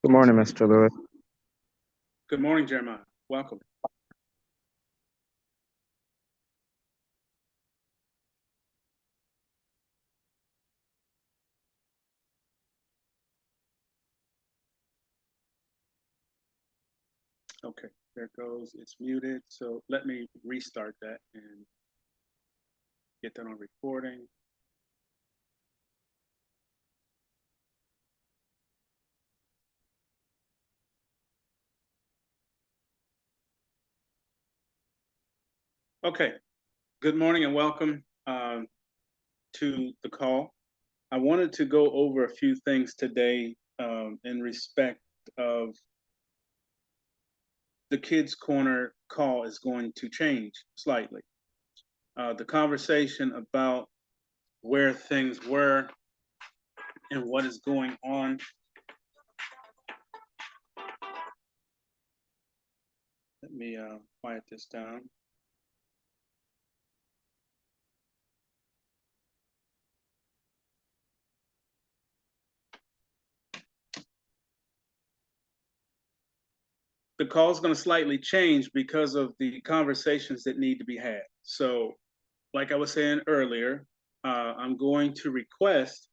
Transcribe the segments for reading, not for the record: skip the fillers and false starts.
Good morning, Mr. Lewis. Good morning, Jeremiah. Welcome. Okay, there it goes. It's muted. So let me restart that and get that on recording. Okay, good morning and welcome to the call. I wanted to go over a few things today in respect of the Kids Corner call is going to change slightly. The conversation about where things were and what is going on. Let me quiet this down. The call is going to slightly change because of the conversations that need to be had. So, like I was saying earlier, I'm going to request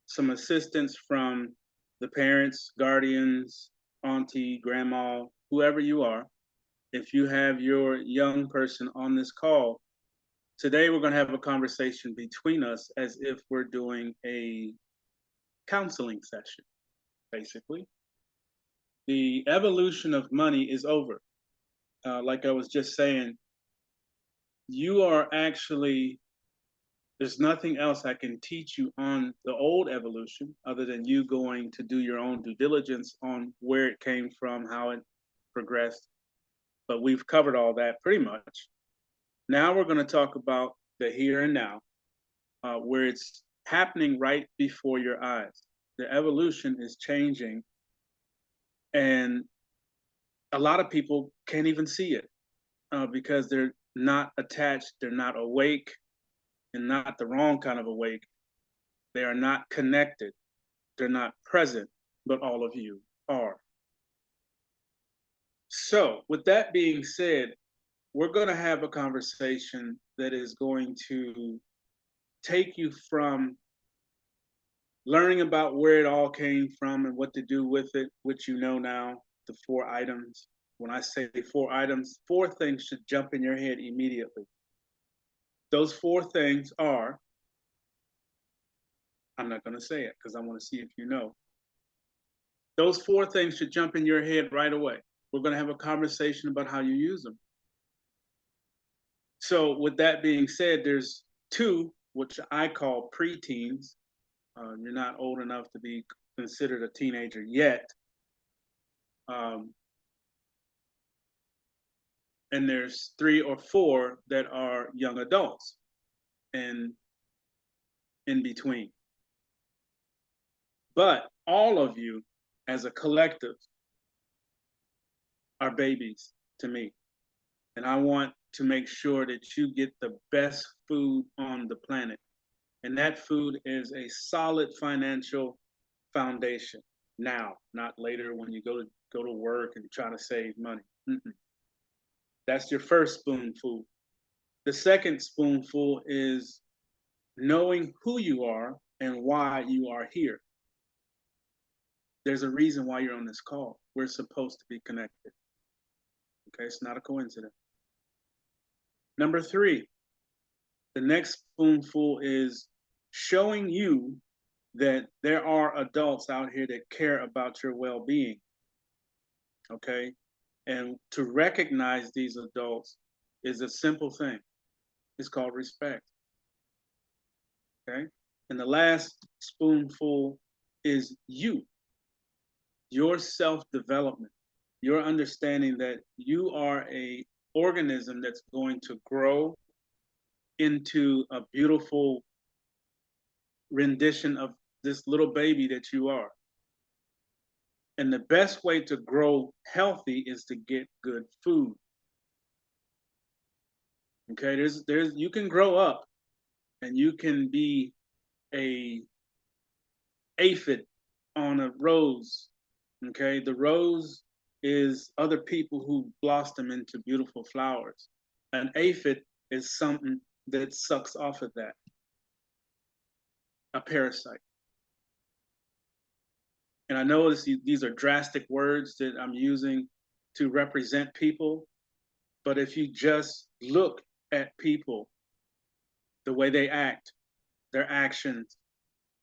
some assistance from the parents, guardians, auntie, grandma, whoever you are. If you have your young person on this call, today we're going to have a conversation between us as if we're doing a counseling session, basically. The evolution of money is over. Like I was just saying, you are actually, there's nothing else I can teach you on the old evolution other than you going to do your own due diligence on where it came from, how it progressed. But we've covered all that pretty much. Now we're going to talk about the here and now, where it's happening right before your eyes. The evolution is changing, and a lot of people can't even see it because they're not attached, they're not awake, and not the wrong kind of awake. They are not connected. They're not present, but all of you are. So, with that being said, we're going to have a conversation that is going to take you from learning about where it all came from and what to do with it, which you know now, the 4 items. When I say 4 items, 4 things should jump in your head immediately. Those 4 things are, I'm not going to say it because I want to see if you know. Those 4 things should jump in your head right away. We're going to have a conversation about how you use them. So, with that being said, there's two, which I call preteens. You're not old enough to be considered a teenager yet. Um, and there's 3 or 4 that are young adults and in between. But all of you as a collective are babies to me. And I want to make sure that you get the best food on the planet. And that food is a solid financial foundation now, not later when you go to work and try to save money. Mm-mm. That's your first spoonful. The second spoonful is knowing who you are and why you are here. There's a reason why you're on this call. We're supposed to be connected. Okay, it's not a coincidence. Number 3, the next spoonful is showing you that there are adults out here that care about your well-being. Okay, and to recognize these adults is a simple thing. It's called respect. Okay, and the last spoonful is your self-development, your understanding that you are a organism that's going to grow into a beautiful rendition of this little baby that you are. And the best way to grow healthy is to get good food. Okay, there's you can grow up and you can be a aphid on a rose, Okay, the rose is other people who blossom into beautiful flowers. An aphid is something that sucks off of that, a parasite. And I know these are drastic words that I'm using to represent people, but if you just look at people, the way they act, their actions,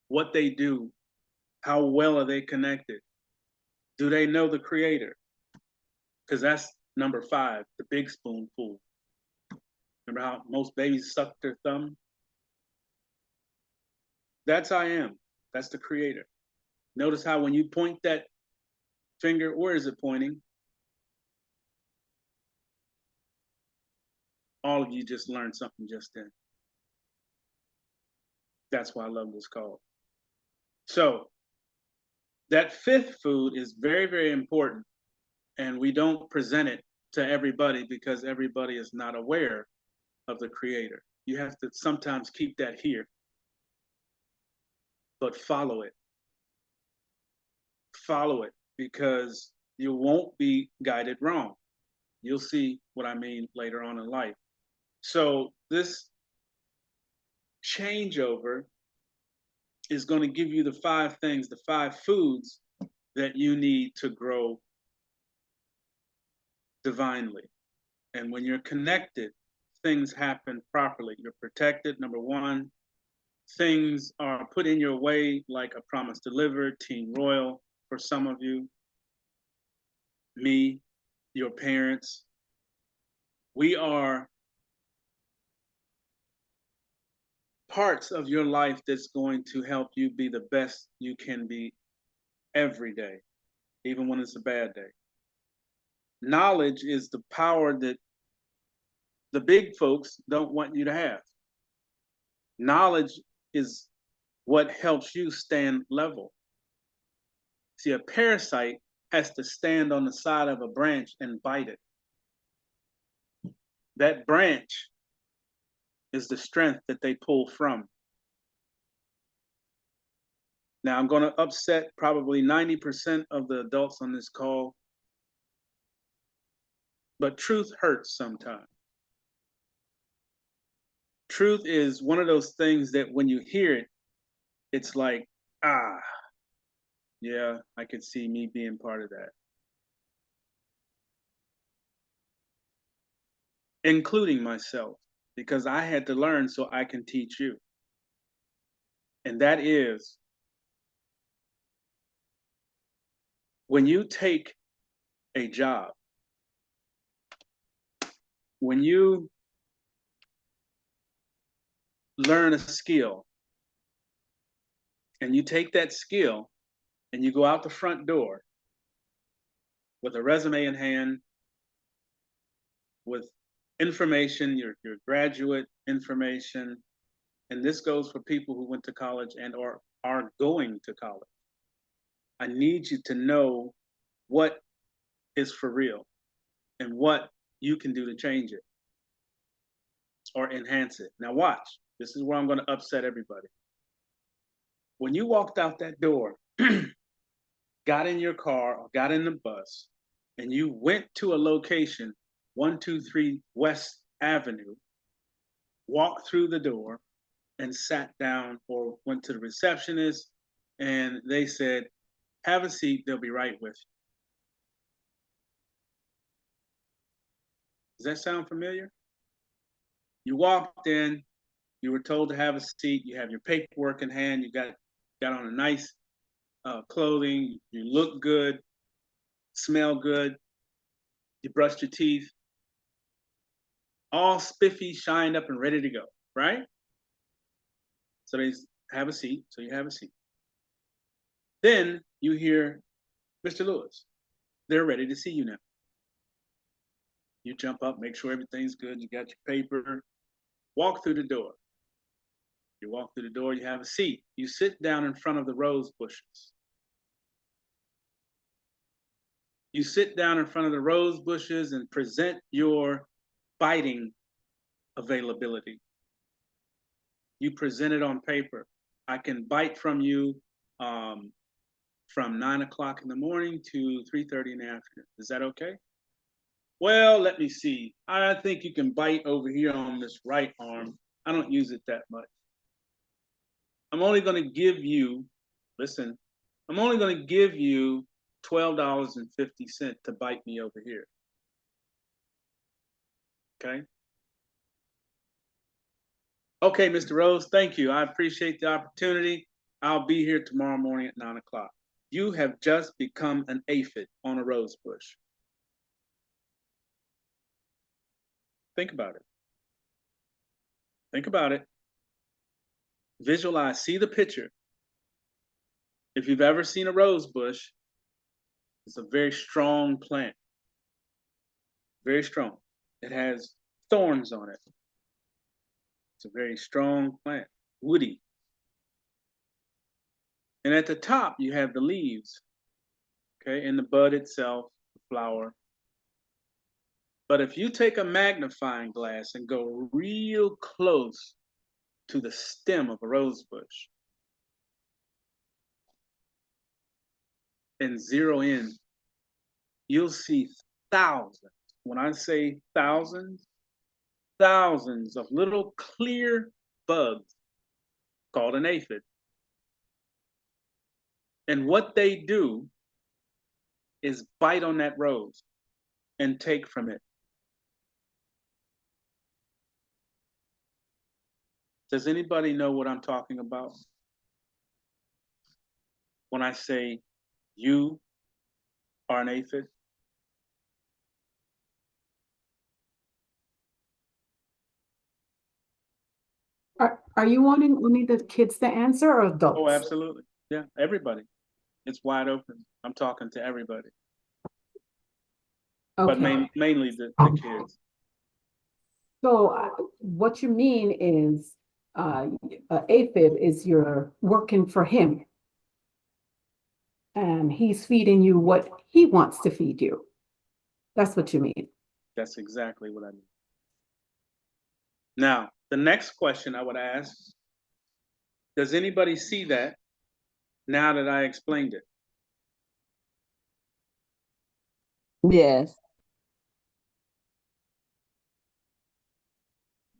what they do, how well are they connected? Do they know the creator? Because that's number 5, the big spoonful. Remember how most babies suck their thumb? That's I am. That's the creator. Notice how when you point that finger, where is it pointing? All of you just learned something just then. That's why I love this call. So that 5th food is very, very important. And we don't present it to everybody because everybody is not aware of the creator. You have to sometimes keep that here, but follow it. Follow it because you won't be guided wrong. You'll see what I mean later on in life. So this changeover is going to give you the 5 things, the 5 foods that you need to grow divinely. And when you're connected, things happen properly. You're protected, number 1. Things are put in your way like a promise delivered, Team Royal for some of you, me, your parents. We are parts of your life that's going to help you be the best you can be every day, even when it's a bad day. Knowledge is the power that the big folks don't want you to have. Knowledge is what helps you stand level. See, a parasite has to stand on the side of a branch and bite it. That branch is the strength that they pull from. Now, I'm going to upset probably 90% of the adults on this call, but truth hurts sometimes. Truth is one of those things that when you hear it, it's like, ah, yeah, I could see me being part of that. Including myself, because I had to learn so I can teach you. And that is when you take a job, when you learn a skill, and you take that skill and you go out the front door with a resume in hand, with information, your graduate information, and this goes for people who went to college and or are going to college. I need you to know what is for real and what you can do to change it or enhance it. Now watch, this is where I'm going to upset everybody. When you walked out that door, got in your car or got in the bus, and you went to a location, 123 West Avenue, walked through the door and sat down or went to the receptionist and they said, have a seat, they'll be right with you. Does that sound familiar? You walked in, you were told to have a seat, you have your paperwork in hand, you got on a nice clothing, you look good, smell good, you brushed your teeth, all spiffy, shined up and ready to go, right? So they have a seat, so you have a seat. Then you hear, Mr. Lewis, they're ready to see you now. You jump up, make sure everything's good, you got your paper, walk through the door. You walk through the door, you have a seat. You sit down in front of the rose bushes. You sit down in front of the rose bushes and present your biting availability. You present it on paper. I can bite from you from 9 o'clock in the morning to 3:30 in the afternoon. Is that okay? Well, let me see. I think you can bite over here on this right arm. I don't use it that much. I'm only going to give you, listen, I'm only going to give you $12.50 to bite me over here. Okay? Okay, Mr. Rose, thank you. I appreciate the opportunity. I'll be here tomorrow morning at 9 o'clock. You have just become an aphid on a rose bush. Think about it. Think about it. Visualize, see the picture. If you've ever seen a rose bush, it's a very strong plant. Very strong. It has thorns on it. It's a very strong plant, woody. And at the top, you have the leaves, okay, and the bud itself, the flower. But if you take a magnifying glass and go real close to the stem of a rose bush and zero in, you'll see thousands. When I say thousands, thousands of little clear bugs called an aphid. And what they do is bite on that rose and take from it. Does anybody know what I'm talking about when I say you are an aphid? Are you wanting only the kids to answer or adults? Oh, absolutely. Yeah, everybody. It's wide open. I'm talking to everybody. Okay. But mainly the kids. So what you mean is aphid is you're working for him. And he's feeding you what he wants to feed you. That's what you mean. That's exactly what I mean. Now, the next question I would ask, does anybody see that now that I explained it? Yes.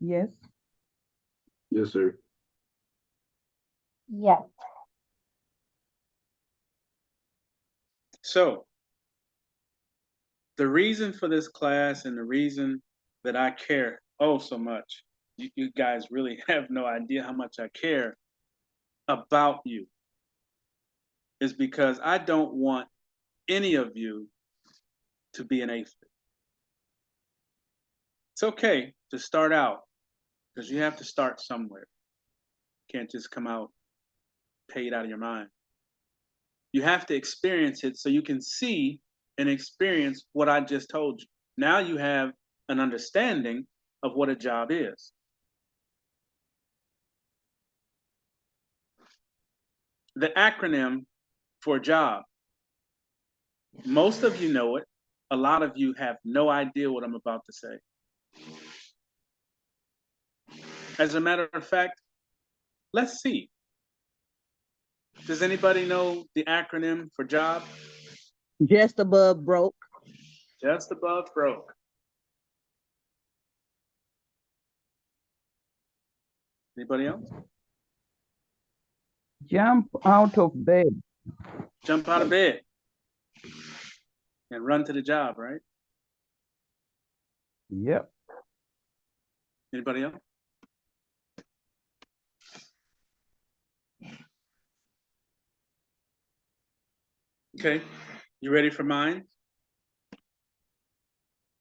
Yes. Yes, sir. Yes. So, the reason for this class and the reason that I care oh so much, you guys really have no idea how much I care about you, is because I don't want any of you to be an aphid. It's okay to start out because you have to start somewhere. You can't just come out paid out of your mind. You have to experience it so you can see and experience what I just told you. Now you have an understanding of what a job is. The acronym for job, most of you know it. A lot of you have no idea what I'm about to say. As a matter of fact, let's see. Does anybody know the acronym for job? Just above broke. Just above broke. Anybody else? Jump out of bed. Jump out of bed and run to the job, right? Yep. Anybody else? Okay, you ready for mine?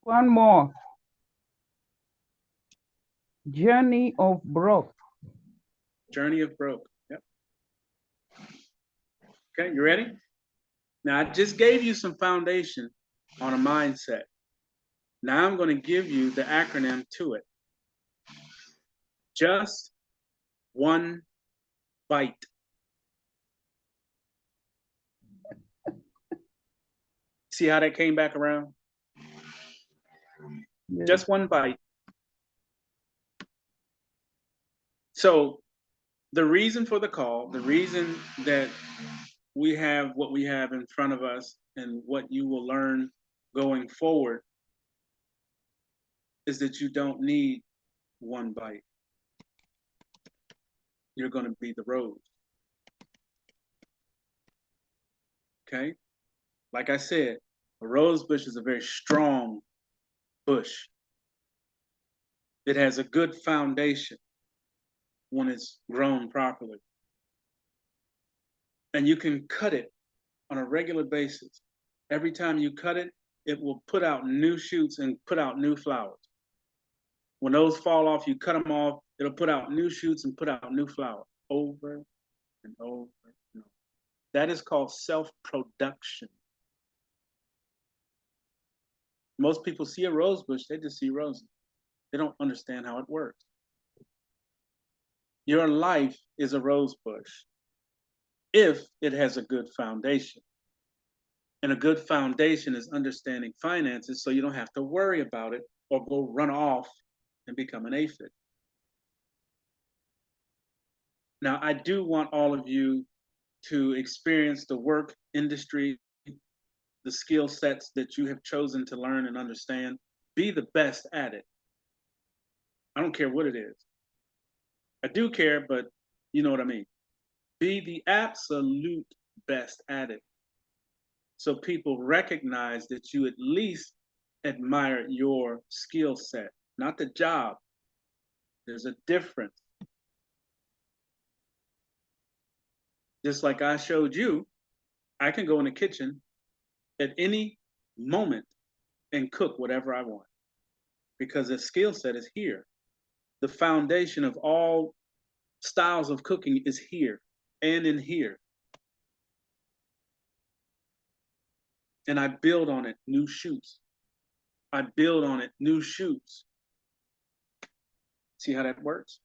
One more. Journey of broke. Journey of broke. Yep. Okay, you ready? Now, I just gave you some foundation on a mindset. Now I'm going to give you the acronym to it. Just one bite. See how that came back around? Yes. Just one bite. So the reason for the call, the reason that we have what we have in front of us and what you will learn going forward is that you don't need one bite. You're going to be the rose. Okay? Like I said, a rose bush is a very strong bush. It has a good foundation when it's grown properly. And you can cut it on a regular basis. Every time you cut it, it will put out new shoots and put out new flowers. When those fall off, you cut them off, it'll put out new shoots and put out new flowers over and over and over. That is called self-production. Most people see a rose bush, they just see roses. They don't understand how it works. Your life is a rose bush if it has a good foundation. And a good foundation is understanding finances so you don't have to worry about it or go run off and become an aphid. Now, I do want all of you to experience the work industry, the skill sets that you have chosen to learn and understand. Be the best at it. I don't care what it is. I do care, but you know what I mean. Be the absolute best at it. So people recognize that you at least admire your skill set, not the job. There's a difference. Just like I showed you, I can go in the kitchen at any moment and cook whatever I want because the skill set is here. The foundation of all styles of cooking is here and in here. And I build on it new shoots. I build on it new shoots. See how that works?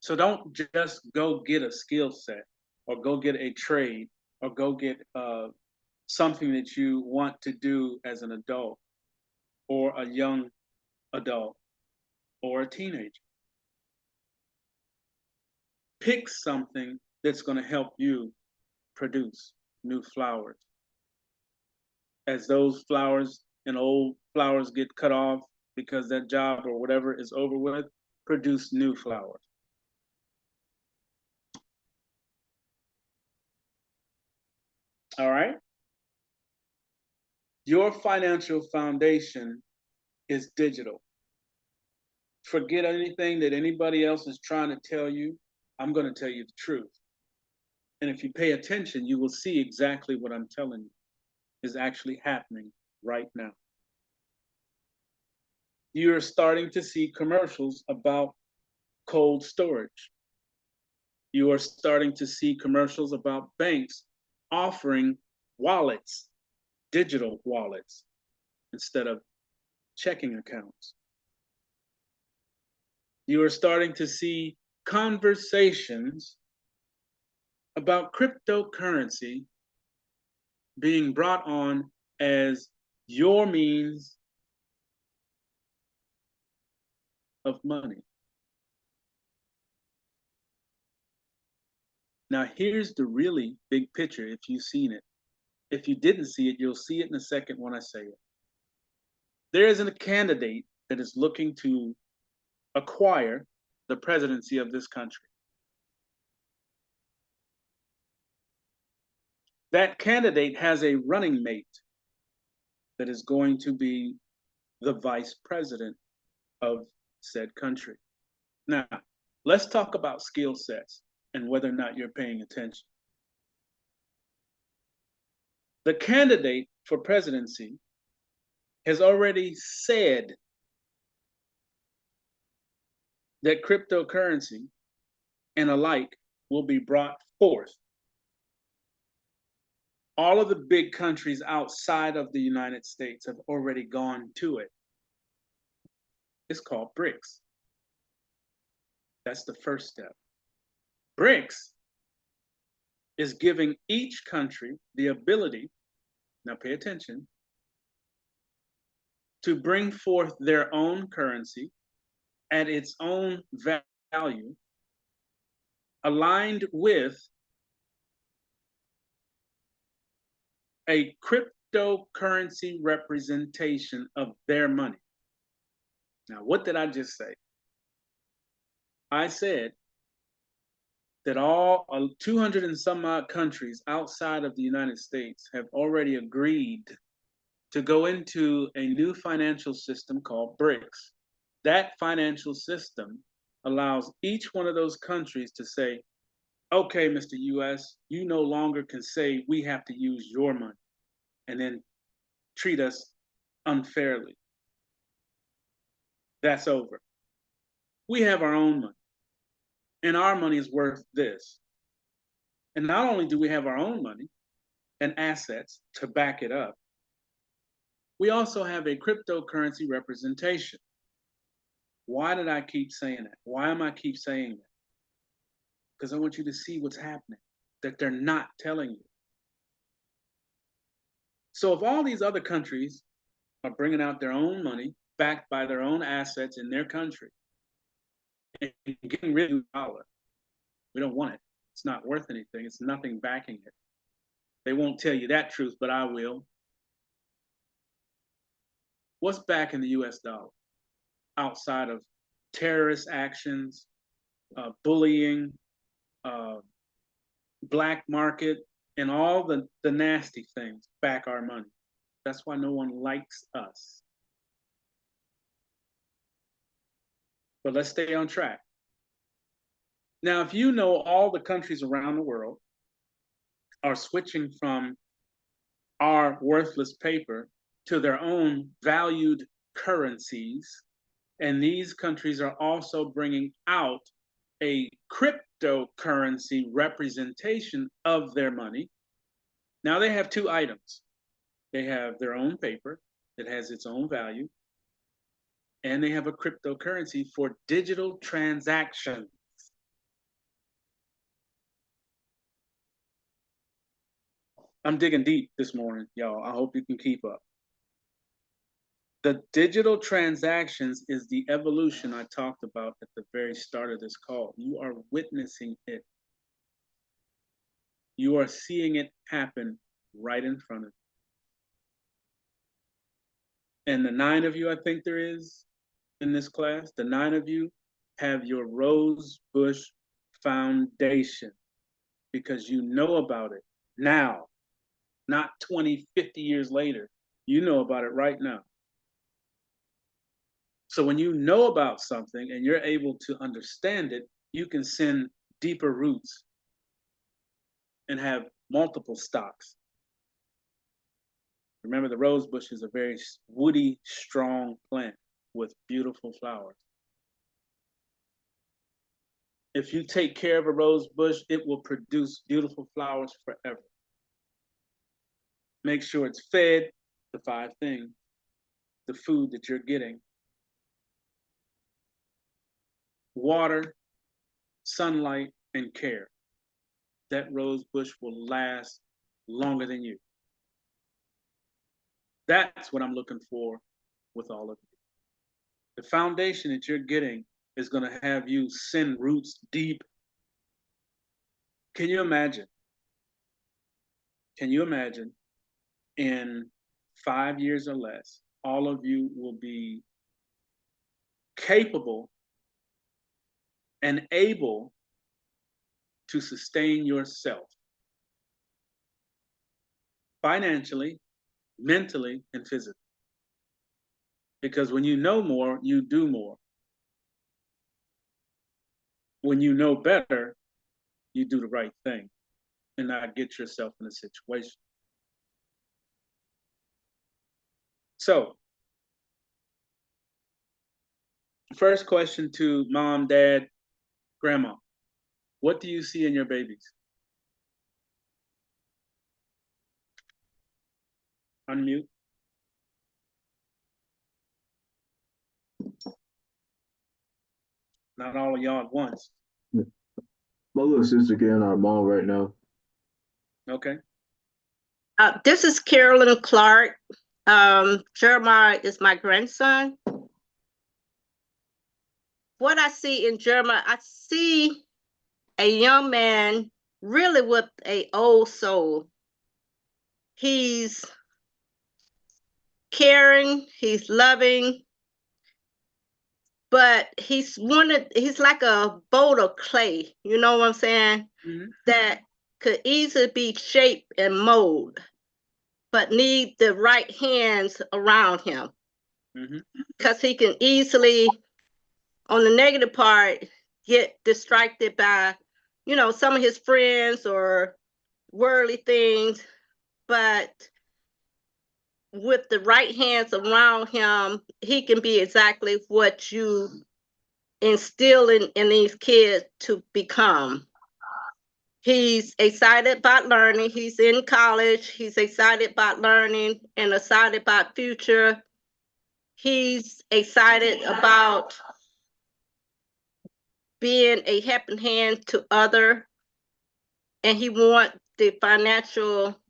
So don't just go get a skill set or go get a trade or go get something that you want to do as an adult or a young adult or a teenager. Pick something that's going to help you produce new flowers. As those flowers and old flowers get cut off because that job or whatever is over with, produce new flowers. All right? Your financial foundation is digital. Forget anything that anybody else is trying to tell you. I'm going to tell you the truth. And if you pay attention, you will see exactly what I'm telling you is actually happening right now. You're starting to see commercials about cold storage. You are starting to see commercials about banks offering wallets, digital wallets, instead of checking accounts. You are starting to see conversations about cryptocurrency being brought on as your means of money. Now, here's the really big picture if you've seen it. If you didn't see it, you'll see it in a second when I say it. There isn't a candidate that is looking to acquire the presidency of this country. That candidate has a running mate that is going to be the vice president of said country. Now, let's talk about skill sets and whether or not you're paying attention. The candidate for presidency has already said that cryptocurrency and alike will be brought forth. All of the big countries outside of the United States have already gone to it. It's called BRICS. That's the first step. BRICS is giving each country the ability, now pay attention, to bring forth their own currency at its own value, aligned with a cryptocurrency representation of their money. Now, what did I just say? I said that all 200 and some odd countries outside of the United States have already agreed to go into a new financial system called BRICS. That financial system allows each one of those countries to say, okay, Mr. US, you no longer can say we have to use your money and then treat us unfairly. That's over. We have our own money, and our money is worth this. And not only do we have our own money and assets to back it up, we also have a cryptocurrency representation. Why did I keep saying that? Why am I keep saying that? Because I want you to see what's happening, that they're not telling you. So if all these other countries are bringing out their own money, backed by their own assets in their country, and getting rid of the dollar, we don't want it. It's not worth anything. It's nothing backing it. They won't tell you that truth, but I will. What's backing the US dollar outside of terrorist actions, bullying, black market, and all the nasty things back our money? That's why no one likes us. But let's stay on track. Now, if you know all the countries around the world are switching from our worthless paper to their own valued currencies, and these countries are also bringing out a cryptocurrency representation of their money. Now they have two items. They have their own paper that has its own value, and they have a cryptocurrency for digital transactions. I'm digging deep this morning, y'all. I hope you can keep up. The digital transactions is the evolution I talked about at the very start of this call. You are witnessing it. You are seeing it happen right in front of you. And the 9 of you, I think there is in this class, the 9 of you have your Rose Bush Foundation because you know about it now, not 20, 50 years later. You know about it right now. So when you know about something and you're able to understand it, you can send deeper roots and have multiple stocks. Remember, the rose bush is a very woody, strong plant with beautiful flowers. If you take care of a rose bush, it will produce beautiful flowers forever. Make sure it's fed, the 5 things, the food that you're getting. Water, sunlight, and care. That rose bush will last longer than you. That's what I'm looking for with all of you. The foundation that you're getting is going to have you send roots deep. Can you imagine? Can you imagine in 5 years or less, all of you will be capable and able to sustain yourself financially, mentally, and physically. Because when you know more, you do more. When you know better, you do the right thing and not get yourself in a situation. So, first question to mom, dad, grandma. What do you see in your babies? Unmute. Not all of y'all at once. My little sister getting our mom right now. Okay. This is Carolyn Clark. Jeremiah is my grandson. What I see in Jeremiah, I see a young man really with an old soul. he's caring, he's loving, but he's like a bowl of clay, you know what I'm saying? Mhm. That could easily be shaped and molded, but need the right hands around him. Mhm. Because he can easily, on the negative part, get distracted by, some of his friends or worldly things. But with the right hands around him, he can be exactly what you instill in these kids to become. He's excited about learning. He's in college. He's excited about learning and excited about future. He's excited about being a helping hand to other, and he wants the financial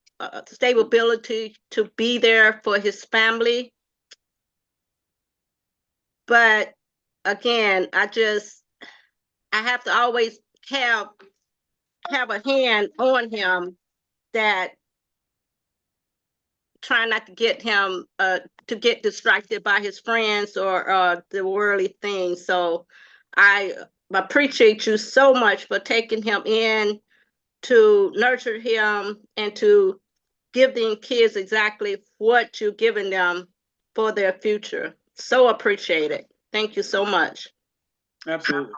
stability to be there for his family. But again, I have to always have a hand on him, that try not to get him to get distracted by his friends or the worldly things. So I appreciate you so much for taking him in to nurture him and to give the kids exactly what you're giving them for their future. So appreciate it. Thank you so much. Absolutely.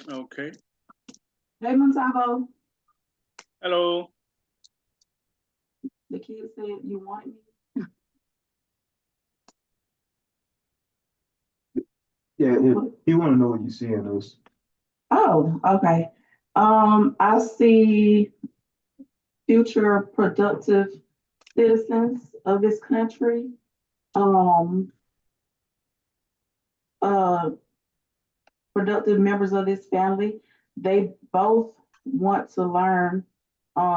Okay. Hey, Montavo, Hello. the kid said you wanted me. Yeah, he want to know what you see in us. Oh, okay. I see future productive citizens of this country. Uh, productive members of this family. They both want to learn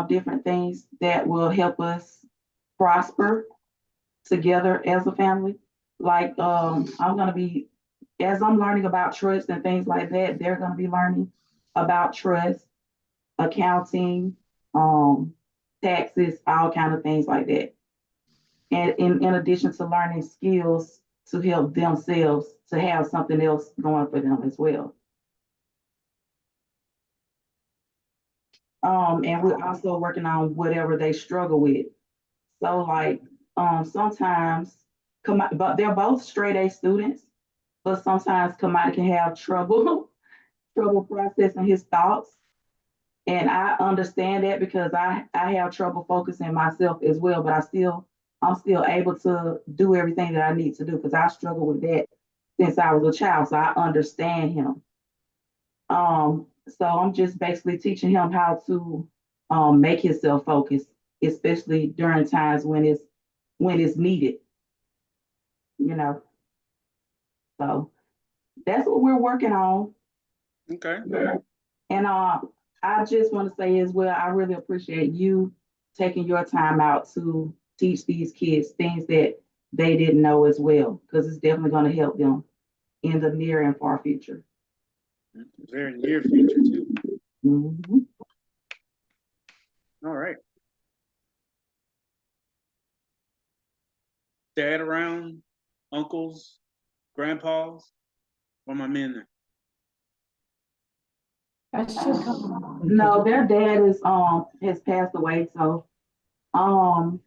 different things that will help us prosper together as a family. Like I'm gonna be, as I'm learning about trust and things like that, they're gonna be learning about trust, accounting, taxes, all kind of things like that. And in addition to learning skills to help themselves to have something else going for them as well. And we're also working on whatever they struggle with. So like, sometimes, but they're both straight A students, but sometimes Kamada can have trouble, trouble processing his thoughts. And I understand that because I have trouble focusing myself as well, but I'm still able to do everything that I need to do because I struggle with that since I was a child. So I understand him. So I'm just basically teaching him how to make himself focus, especially during times when it's needed, you know. So that's what we're working on. Okay. And I just want to say as well, I really appreciate you taking your time out to teach these kids things that they didn't know as well, because it's definitely going to help them in the near and far future. Very near future too. Mhm. All right. Dad around, uncles, grandpas, or my men there? That should come. No, their dad is has passed away, so I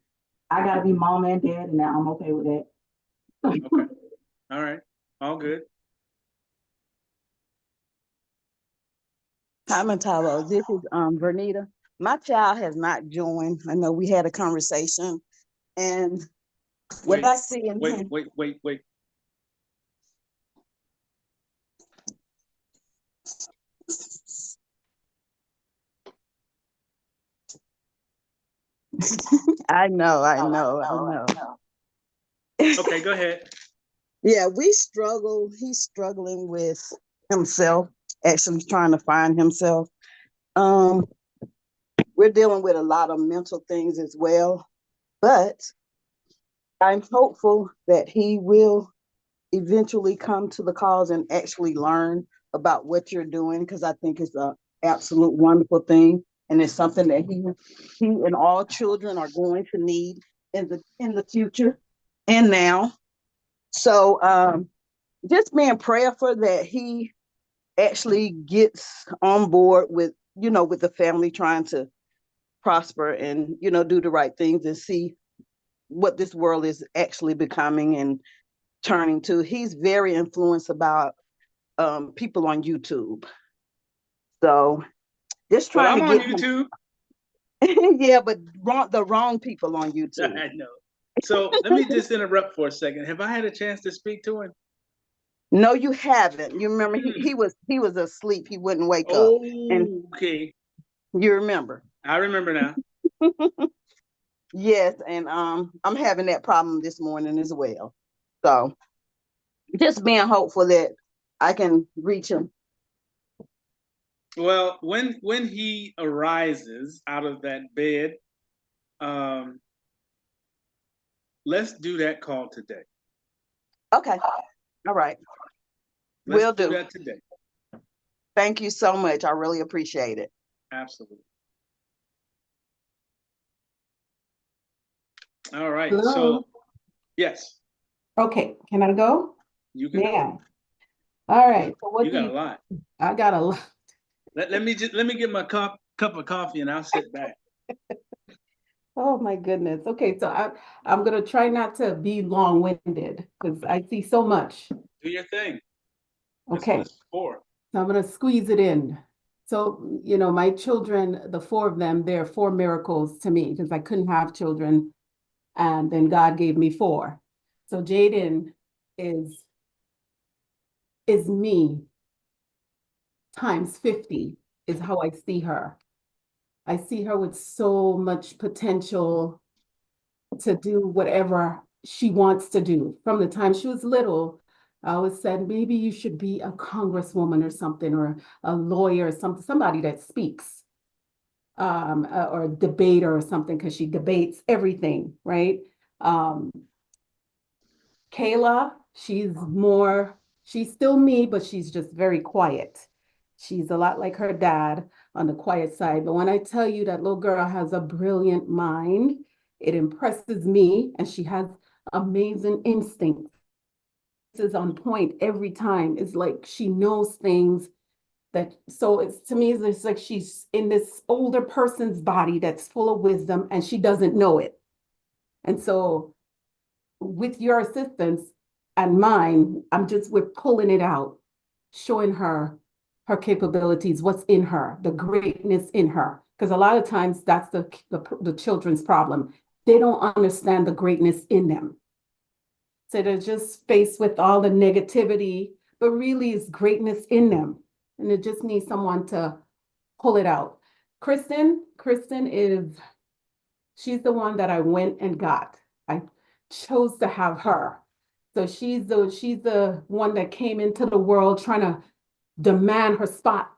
gotta be mom and dad, and now I'm okay with that. Okay. All right. All good. Hi, Matalo. This is Vernita. My child has not joined. I know we had a conversation, and what Wait, I see in wait, him, wait. I know. Okay, go ahead. Yeah, he's struggling with himself, actually trying to find himself. Um, we're dealing with a lot of mental things as well, but I'm hopeful that he will eventually come to the cause and actually learn about what you're doing, because I think it's an absolute wonderful thing. And it's something that he and all children are going to need in the future and now. So just being prayerful that he actually gets on board with, with the family, trying to prosper and, do the right things and see what this world is actually becoming and turning to. He's very influenced about people on YouTube. So just But trying I'm to on get him. YouTube. Yeah, but the wrong people on YouTube. I know. So let me just interrupt for a second. Have I had a chance to speak to him? No, you haven't. You remember he was asleep. He wouldn't wake up. And Okay. you remember. I remember now. Yes, and I'm having that problem this morning as well. So just being hopeful that I can reach him. Well, when he arises out of that bed, let's do that call today. Okay. All right. Let's Will do. that today. Thank you so much. I really appreciate it. Absolutely. All right. Hello? So, yes, Okay, can I go? you can. Yeah. All right. So what You do got a lot. I got a lot. Let me get my cup of coffee and I'll sit back. Oh my goodness. Okay, so I'm gonna try not to be long-winded because I see so much. Do your thing. That's Okay, what it's for. so I'm gonna squeeze it in. So, my children, the four of them, they're four miracles to me because I couldn't have children, and then God gave me four. So Jaden is me times 50 is how I see her. I see her with so much potential to do whatever she wants to do. From the time she was little, I always said, maybe you should be a congresswoman or something, or a lawyer or something, somebody that speaks, or a debater or something, because she debates everything, right? Kayla, she's still me, but she's just very quiet. She's a lot like her dad on the quiet side. But when I tell you that little girl has a brilliant mind, it impresses me, and she has amazing instincts. Is on point every time. It's like she knows things so it's, to me, it's like she's in this older person's body that's full of wisdom and she doesn't know it. And so with your assistance and mine, we're pulling it out, showing her capabilities, what's in her, the greatness in her. Because a lot of times that's the children's problem. They don't understand the greatness in them. So they're just faced with all the negativity, but really it's greatness in them. And it just needs someone to pull it out. Kristen she's the one that I went and got. I chose to have her. So she's the one that came into the world trying to demand her spot.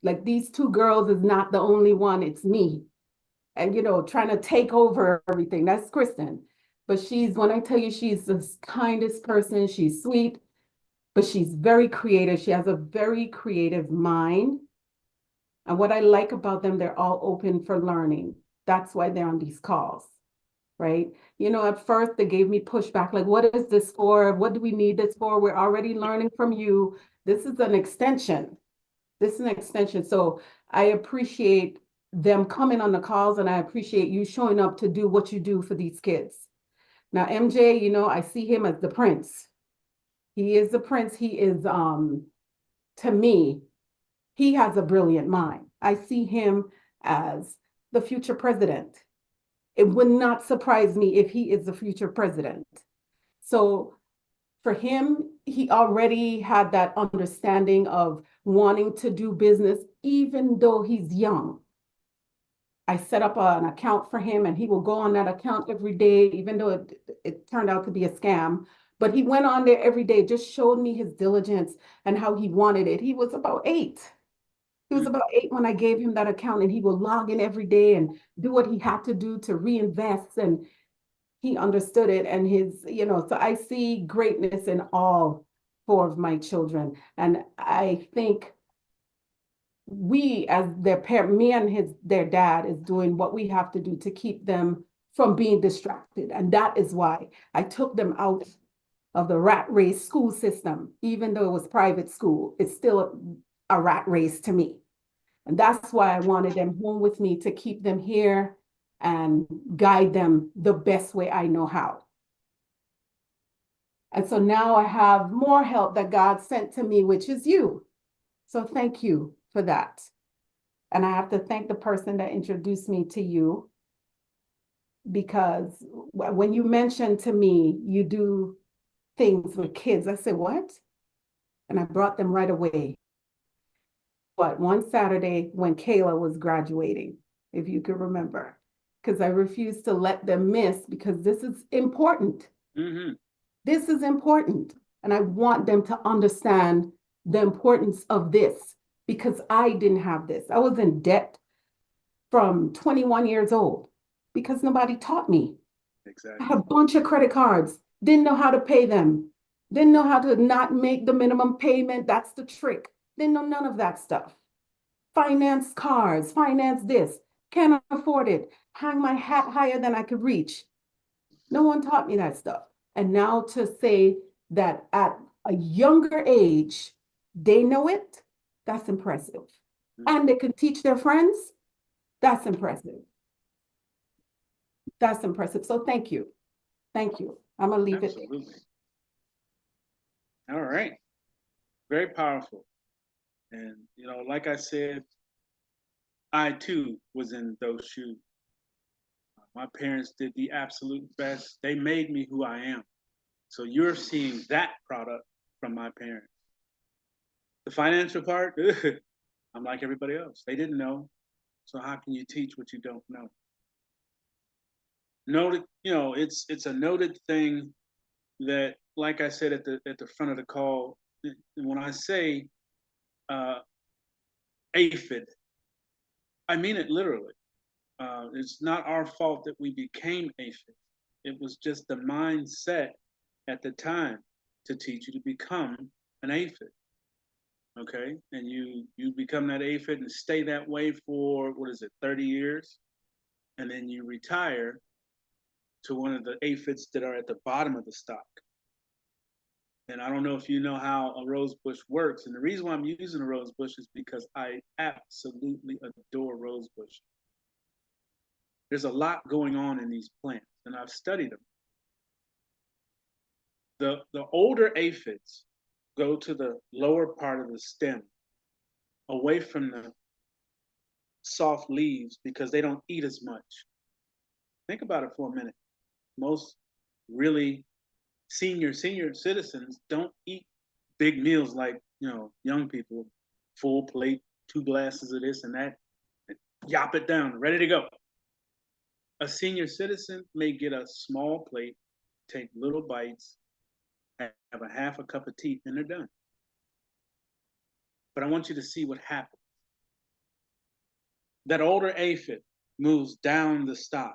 Like, these two girls is not the only one, it's me. And trying to take over everything. That's Kristen. But when I tell you, she's the kindest person, she's sweet, but she's very creative. She has a very creative mind. And what I like about them, they're all open for learning. That's why they're on these calls, right? At first they gave me pushback, like, what is this for? What do we need this for? We're already learning from you. This is an extension. So I appreciate them coming on the calls, and I appreciate you showing up to do what you do for these kids. Now, MJ, I see him as the prince. He is the prince. He is, to me, he has a brilliant mind. I see him as the future president. It would not surprise me if he is the future president. So for him, he already had that understanding of wanting to do business, even though he's young. I set up an account for him, and he will go on that account every day, even though it turned out to be a scam. But he went on there every day, just showed me his diligence and how he wanted it. He was about 8. He was about 8 when I gave him that account, and he would log in every day and do what he had to do to reinvest. And he understood it. And so I see greatness in all 4 of my children. And I think we as their parent, me and their dad is doing what we have to do to keep them from being distracted. And that is why I took them out of the rat race school system. Even though it was private school, it's still a rat race to me. And that's why I wanted them home with me, to keep them here and guide them the best way I know how. And so now I have more help that God sent to me, which is you. So thank you for that. And I have to thank the person that introduced me to you, because when you mentioned to me, you do things with kids, I said, what? And I brought them right away. But one Saturday when Kayla was graduating, if you can remember, because I refused to let them miss, because this is important. Mm-hmm. This is important. And I want them to understand the importance of this, because I didn't have this. I was in debt from 21 years old because nobody taught me. I Exactly. had a bunch of credit cards, didn't know how to pay them, didn't know how to not make the minimum payment. That's the trick. Didn't know none of that stuff. Finance cars, finance this, can't afford it, hang my hat higher than I could reach. No one taught me that stuff. And now to say that at a younger age, they know it, that's impressive. And they can teach their friends, that's impressive. That's impressive. So thank you. Thank you. I'm gonna leave it there. Absolutely. All right. Very powerful. And, you know, like I said, I too was in those shoes. My parents did the absolute best. They made me who I am. So you're seeing that product from my parents. The financial part, I'm like everybody else. They didn't know. So how can you teach what you don't know? Noted, you know, it's a noted thing that, like I said at the front of the call, when I say aphid, I mean it literally. It's not our fault that we became aphid. It was just the mindset at the time to teach you to become an aphid. Okay, and you become that aphid and stay that way for, what is it, 30 years, and then you retire to one of the aphids that are at the bottom of the stock. And I don't know if you know how a rose bush works. And the reason why I'm using a rose bush is because I absolutely adore rose bush. There's a lot going on in these plants, and I've studied them. The older aphids go to the lower part of the stem, away from the soft leaves, because they don't eat as much. Think about it for a minute. Most really senior citizens don't eat big meals like, you know, young people, full plate, 2 glasses of this and that, and yop it down, ready to go. A senior citizen may get a small plate, take little bites, have a half a cup of tea, and they're done. But I want you to see what happens. That older aphid moves down the stock.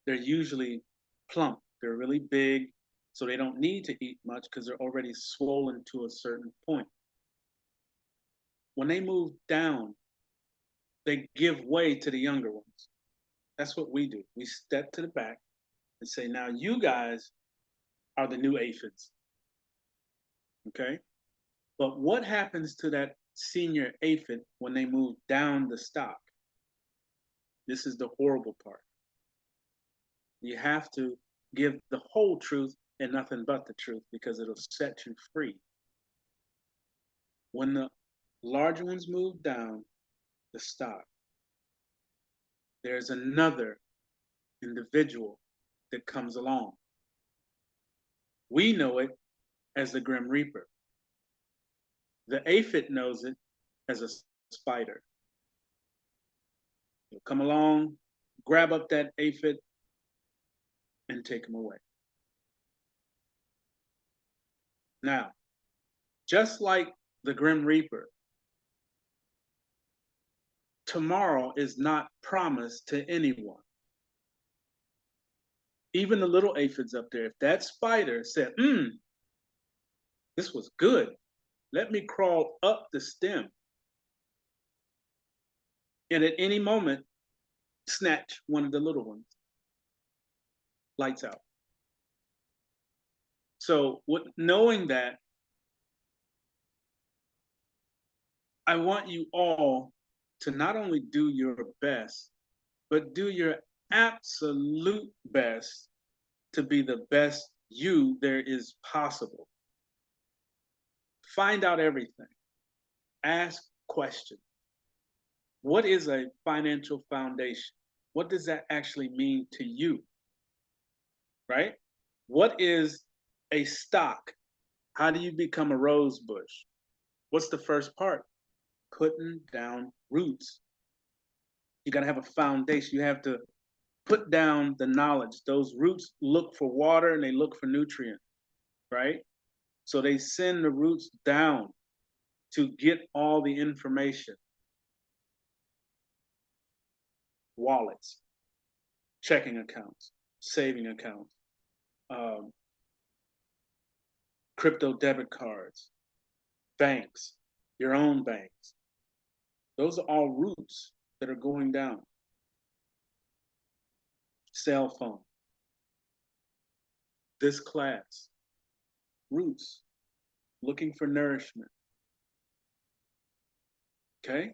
They're usually plump. They're really big, so they don't need to eat much because they're already swollen to a certain point. When they move down, they give way to the younger ones. That's what we do. We step to the back and say, now you guys are the new aphids. Okay? But what happens to that senior aphid when they move down the stock? This is the horrible part. You have to give the whole truth and nothing but the truth, because it'll set you free. When the larger ones move down the stock, there's another individual that comes along. We know it as the Grim Reaper. The aphid knows it as a spider. He'll come along, grab up that aphid, and take him away. Now, just like the Grim Reaper, tomorrow is not promised to anyone. Even the little aphids up there, if that spider said, this was good, let me crawl up the stem, and at any moment, snatch one of the little ones. Lights out. So knowing that, I want you all to not only do your best, but do your absolute best to be the best you there is possible. Find out everything. Ask questions. What is a financial foundation? What does that actually mean to you? Right? What is a stock? How do you become a rose bush? What's the first part? Putting down roots. You got to have a foundation. You have to put down the knowledge. Those roots look for water and they look for nutrients, right? So they send the roots down to get all the information. Wallets, checking accounts, saving accounts, crypto debit cards, banks, your own banks. Those are all roots that are going down. Cell phone, this class, roots, looking for nourishment. Okay,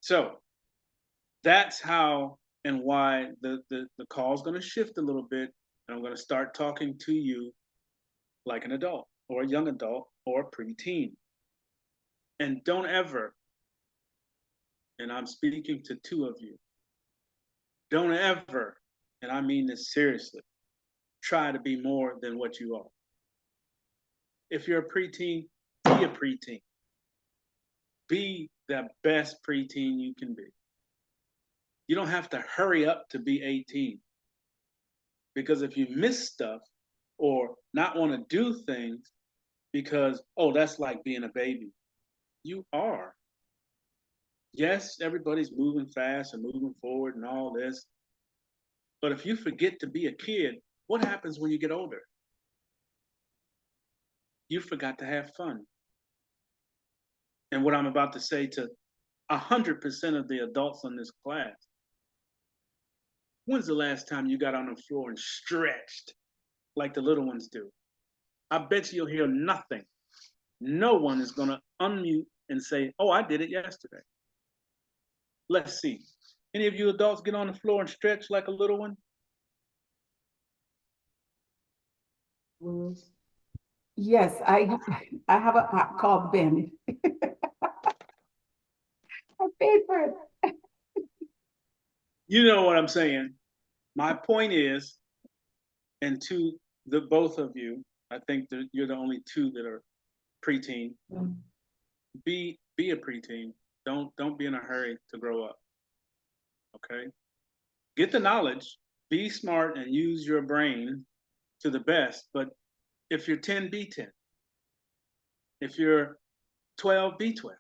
so that's how and why the call is going to shift a little bit, and I'm going to start talking to you like an adult or a young adult or a preteen. And don't ever, and I'm speaking to two of you, don't ever, and I mean this seriously, try to be more than what you are. If you're a preteen, be a preteen. Be the best preteen you can be. You don't have to hurry up to be 18. Because if you miss stuff or not want to do things because, oh, that's like being a baby, you are. Yes, everybody's moving fast and moving forward and all this. But if you forget to be a kid, what happens when you get older? You forgot to have fun. And what I'm about to say to 100% of the adults in this class, when's the last time you got on the floor and stretched like the little ones do? I bet you'll hear nothing. No one is going to unmute and say, oh, I did it yesterday. Let's see. Any of you adults get on the floor and stretch like a little one? Yes, I have a app called Ben. I paid for it. You know what I'm saying. My point is, and to the both of you, I think that you're the only two that are preteen. Be a preteen. Don't be in a hurry to grow up. Okay? Get the knowledge, be smart, and use your brain to the best. But if you're 10, be 10. If you're 12, be 12.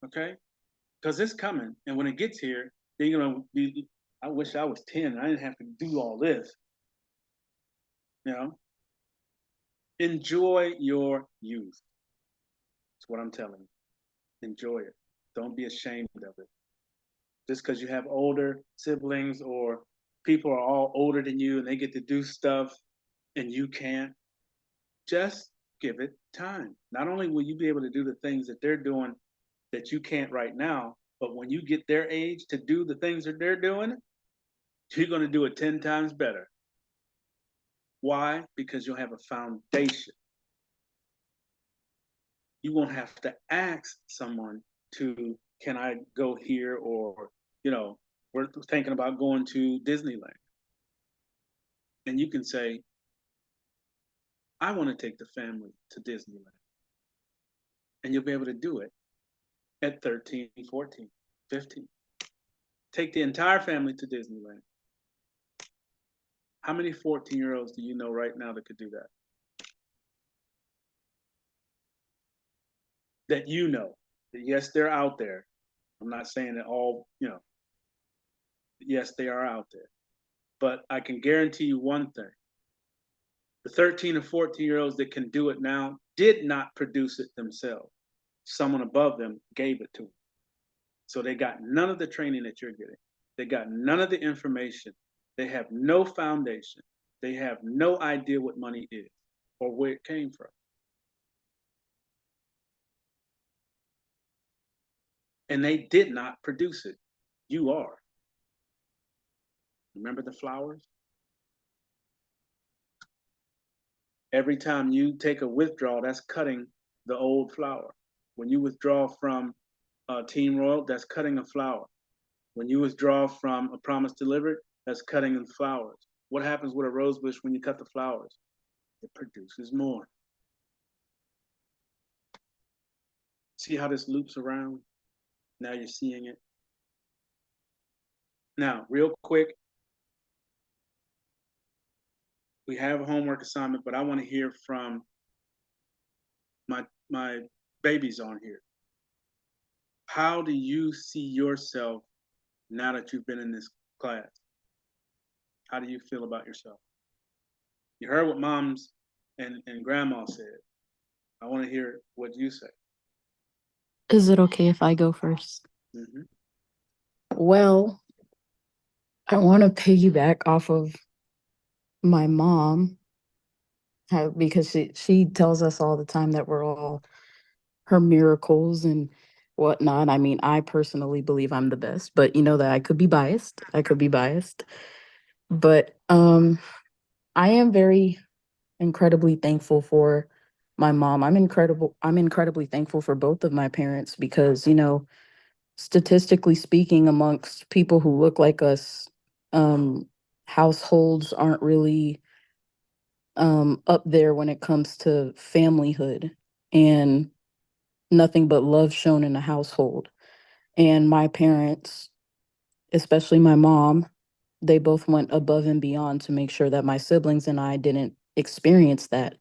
Okay? Because it's coming. And when it gets here, then you're going to be, I wish I was 10. I didn't have to do all this. You know? Enjoy your youth. That's what I'm telling you. Enjoy it. Don't be ashamed of it. Just because you have older siblings or people are all older than you and they get to do stuff and you can't, just give it time. Not only will you be able to do the things that they're doing that you can't right now, but when you get their age to do the things that they're doing, you're going to do it 10 times better. Why? Because you'll have a foundation. You won't have to ask someone to, can I go here? Or, you know, we're thinking about going to Disneyland. And you can say, I want to take the family to Disneyland. And you'll be able to do it at 13, 14, 15. Take the entire family to Disneyland. How many 14-year-olds do you know right now that could do that? That you know. That yes, they're out there. I'm not saying that all, you know, yes, they are out there. But I can guarantee you one thing. The 13 and 14-year-olds that can do it now did not produce it themselves. Someone above them gave it to them. So they got none of the training that you're getting. They got none of the information. They have no foundation. They have no idea what money is or where it came from. And they did not produce it. You are. Remember the flowers? Every time you take a withdrawal, that's cutting the old flower. When you withdraw from Team Royal, that's cutting a flower. When you withdraw from A Promise Delivered, that's cutting the flowers. What happens with a rose bush when you cut the flowers? It produces more. See how this loops around? Now you're seeing it. Now, real quick, we have a homework assignment, but I want to hear from my babies on here. How do you see yourself now that you've been in this class? How do you feel about yourself? You heard what moms and grandma said. I want to hear what you say. Is it okay if I go first? Mhm. Well, I want to piggyback off of my mom because she tells us all the time that we're all her miracles and whatnot. I mean, I personally believe I'm the best, but you know that I could be biased. I could be biased. But I am very incredibly thankful for my mom. I'm incredibly thankful for both of my parents because, you know, statistically speaking, amongst people who look like us, households aren't really up there when it comes to familyhood and nothing but love shown in a household. And my parents, especially my mom, they both went above and beyond to make sure that my siblings and I didn't experience that.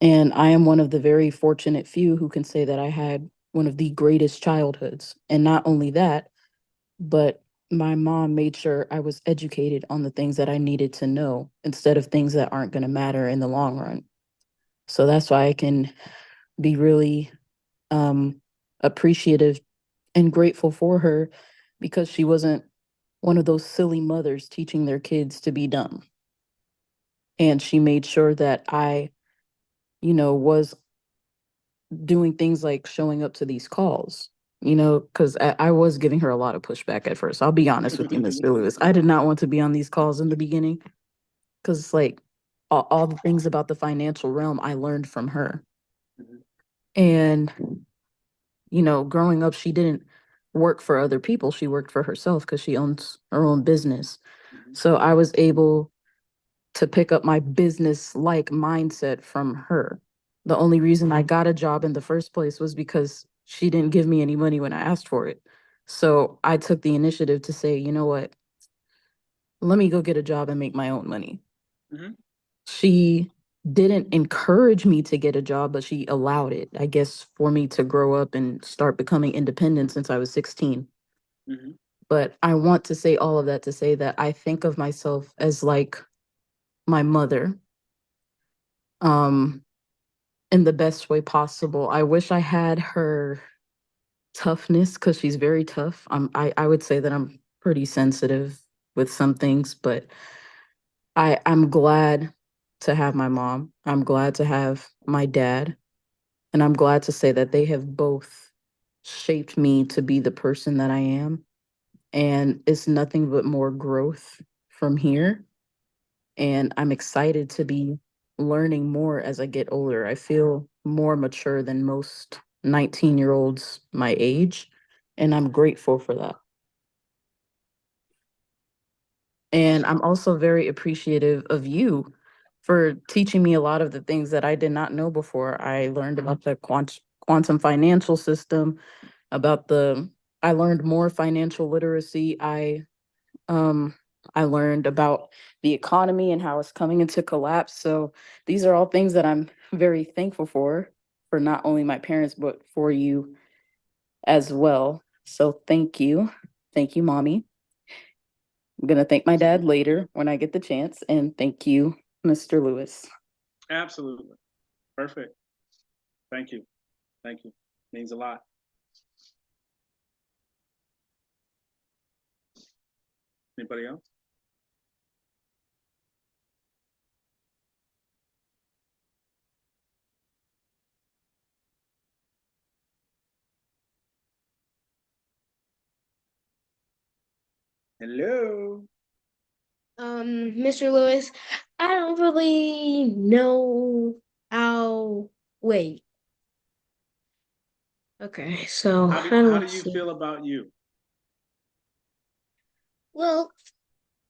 And I am one of the very fortunate few who can say that I had one of the greatest childhoods. And not only that, but my mom made sure I was educated on the things that I needed to know instead of things that aren't going to matter in the long run. So that's why I can be really appreciative and grateful for her because she wasn't one of those silly mothers teaching their kids to be dumb. And she made sure that I, you know, was doing things like showing up to these calls, you know, because I was giving her a lot of pushback at first. I'll be honest with you, Mr. Lewis. I did not want to be on these calls in the beginning because it's like all the things about the financial realm I learned from her. Mhm. And, you know, growing up, she didn't work for other people. She worked for herself because she owns her own business. Mhm. So I was able to pick up my business-like mindset from her. The only reason I got a job in the first place was because she didn't give me any money when I asked for it. So I took the initiative to say, you know what? Let me go get a job and make my own money. Mhm. She didn't encourage me to get a job, but she allowed it, I guess, for me to grow up and start becoming independent since I was 16. Mhm. But I want to say all of that to say that I think of myself as like my mother, um, in the best way possible. I wish I had her toughness because she's very tough. I would say that I'm pretty sensitive with some things, but I'm glad to have my mom. I'm glad to have my dad. And I'm glad to say that they have both shaped me to be the person that I am. And it's nothing but more growth from here. And I'm excited to be learning more as I get older. I feel more mature than most 19-year-olds my age, and I'm grateful for that. And I'm also very appreciative of you for teaching me a lot of the things that I did not know before. I learned about the quantum financial system, about I learned more financial literacy. Um, I learned about the economy and how it's coming into collapse. So these are all things that I'm very thankful for not only my parents, but for you as well. So thank you. Thank you, mommy. I'm gonna thank my dad later when I get the chance. And thank you, Mr. Lewis. Absolutely. Perfect. Thank you. Thank you. Means a lot. Anybody else? Hello. Mr. Lewis, I don't really know how. Wait. Okay, so How do you feel about you? Well,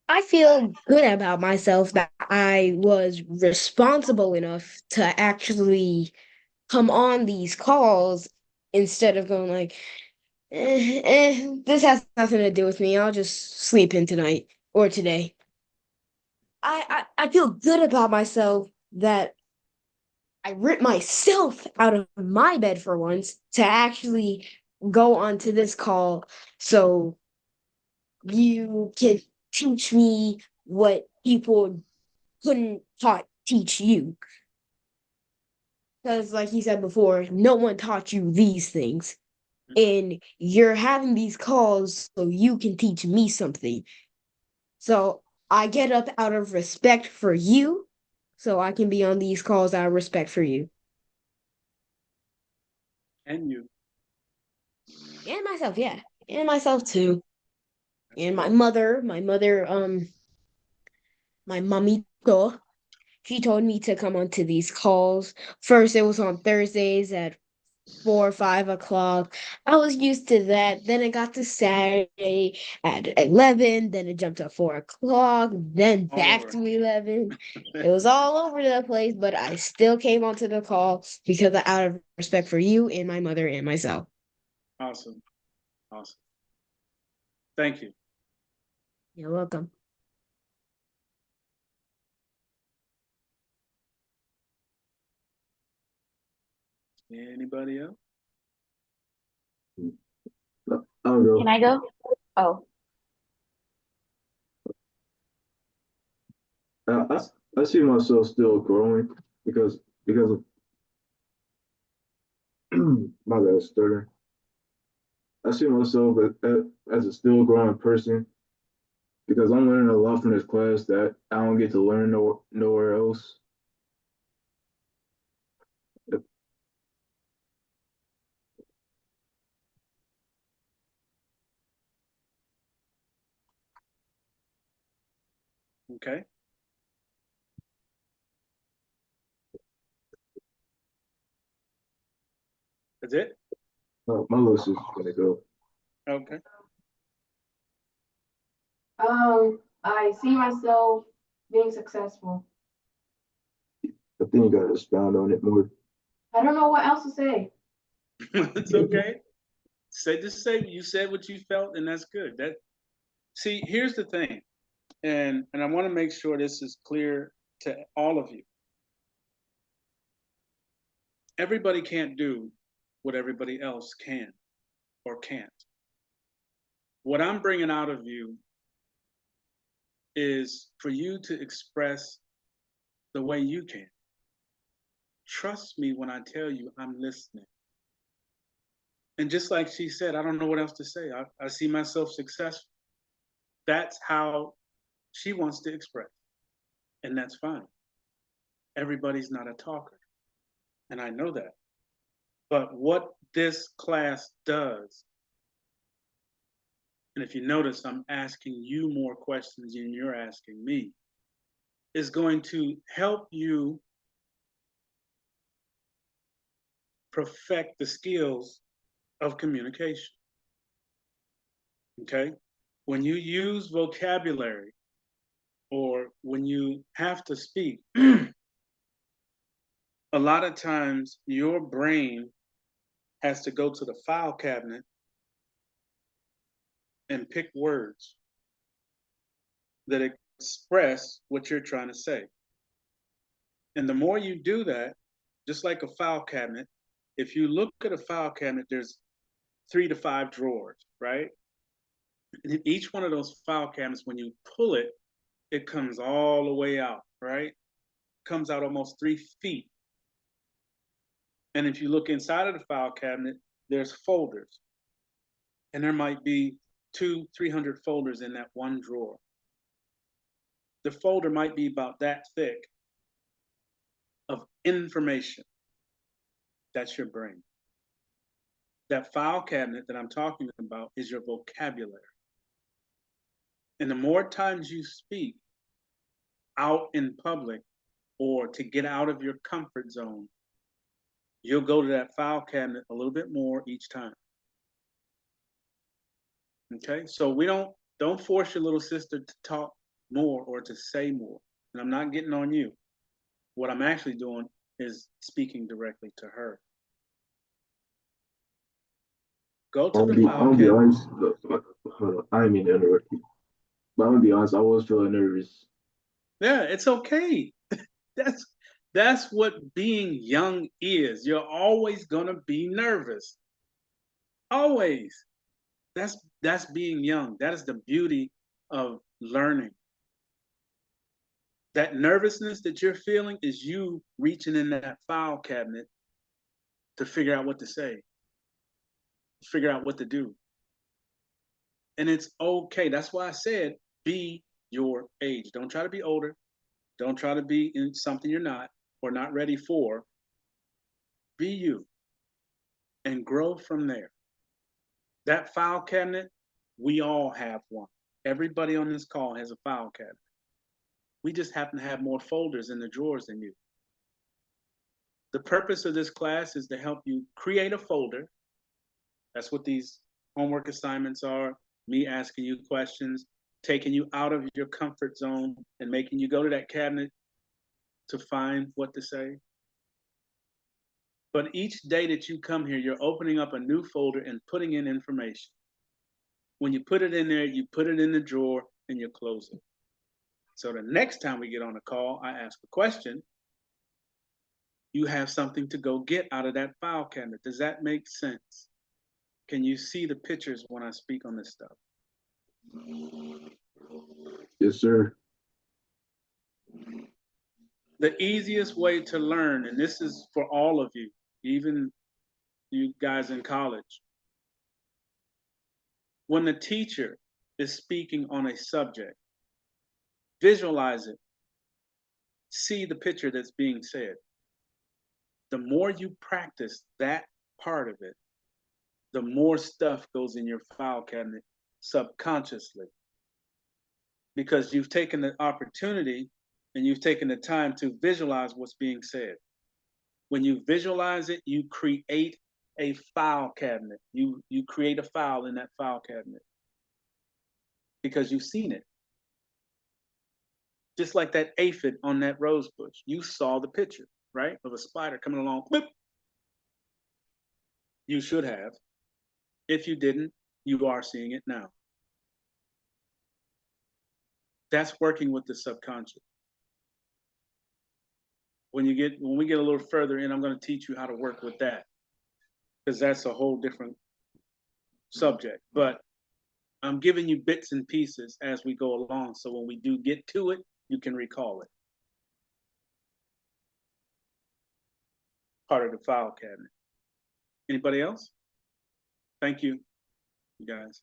I feel good about myself that I was responsible enough to actually come on these calls instead of going like, this has nothing to do with me. I'll just sleep in tonight or today. I feel good about myself that I ripped myself out of my bed for once to actually go onto this call so you can teach me what people couldn't teach you. Because, like you said before, no one taught you these things. And you're having these calls so you can teach me something. So I get up out of respect for you, so I can be on these calls out of respect for you. And you. And myself, yeah. And myself too. And my mother, my momito, she told me to come onto these calls. First, it was on Thursdays at 4 or 5 o'clock. I was used to that. Then it got to Saturday at 11. Then it jumped to 4 o'clock. Then All back over. to 11. It was all over the place, but I still came onto the call because out of respect for you and my mother and myself. Awesome. Awesome. Thank you. You're welcome. Anybody else? I'll go. Can I go? Oh, I see myself still growing because of my bad stutter. I see myself as a still growing person because I'm learning a lot from this class that I don't get to learn nowhere else. Okay. That's it? My little sister's gonna go. Okay. I see myself being successful. I think you gotta expound on it more. I don't know what else to say. It's okay. Just say you said what you felt, and that's good. See, here's the thing, and I want to make sure this is clear to all of you. Everybody can't do what everybody else can or can't. What I'm bringing out of you is for you to express the way you can. Trust me when I tell you I'm listening. And just like she said, I don't know what else to say. I see myself successful. That's how she wants to express. And that's fine. Everybody's not a talker. And I know that. But what this class does, and if you notice, I'm asking you more questions than you're asking me, is going to help you perfect the skills of communication. Okay? When you use vocabulary or when you have to speak, a lot of times your brain has to go to the file cabinet and pick words that express what you're trying to say. And the more you do that, just like a file cabinet, if you look at a file cabinet, there's 3 to 5 drawers, right? And in each one of those file cabinets, when you pull it, it comes all the way out, right? Comes out almost 3 feet. And if you look inside of the file cabinet, there's folders. And there might be 200-300 folders in that one drawer. The folder might be about that thick of information. That's your brain. That file cabinet that I'm talking about is your vocabulary. And the more times you speak out in public or to get out of your comfort zone, you'll go to that file cabinet a little bit more each time. Okay, so don't force your little sister to talk more or to say more. And I'm not getting on you. What I'm actually doing is speaking directly to her. Go to the file I'm gonna be cabinet. honest. Hold on, I didn't mean to interrupt you. But I'm gonna be honest, I was feeling nervous. Yeah, it's okay. That's what being young is. You're always gonna be nervous. Always. That's being young. That is the beauty of learning. That nervousness that you're feeling is you reaching in that file cabinet to figure out what to say, figure out what to do. And it's okay. That's why I said be your age. Don't try to be older. Don't try to be in something you're not or not ready for. Be you and grow from there. That file cabinet, we all have one. Everybody on this call has a file cabinet. We just happen to have more folders in the drawers than you. The purpose of this class is to help you create a folder. That's what these homework assignments are, me asking you questions, taking you out of your comfort zone and making you go to that cabinet to find what to say. But each day that you come here, you're opening up a new folder and putting in information. When you put it in there, you put it in the drawer and you close it. So the next time we get on a call, I ask a question, you have something to go get out of that file cabinet. Does that make sense? Can you see the pictures when I speak on this stuff? Yes, sir. The easiest way to learn, and this is for all of you, even you guys in college, when the teacher is speaking on a subject, visualize it. See the picture that's being said. The more you practice that part of it, the more stuff goes in your file cabinet subconsciously. Because you've taken the opportunity and you've taken the time to visualize what's being said. When you visualize it, you create a file cabinet. You create a file in that file cabinet because you've seen it. Just like that aphid on that rose bush. You saw the picture, right? Of a spider coming along. Whip. You should have. If you didn't, you are seeing it now. That's working with the subconscious. When we get a little further in, I'm going to teach you how to work with that, because that's a whole different subject. But I'm giving you bits and pieces as we go along, so when we do get to it, you can recall it. Part of the file cabinet. Anybody else? Thank you, you guys.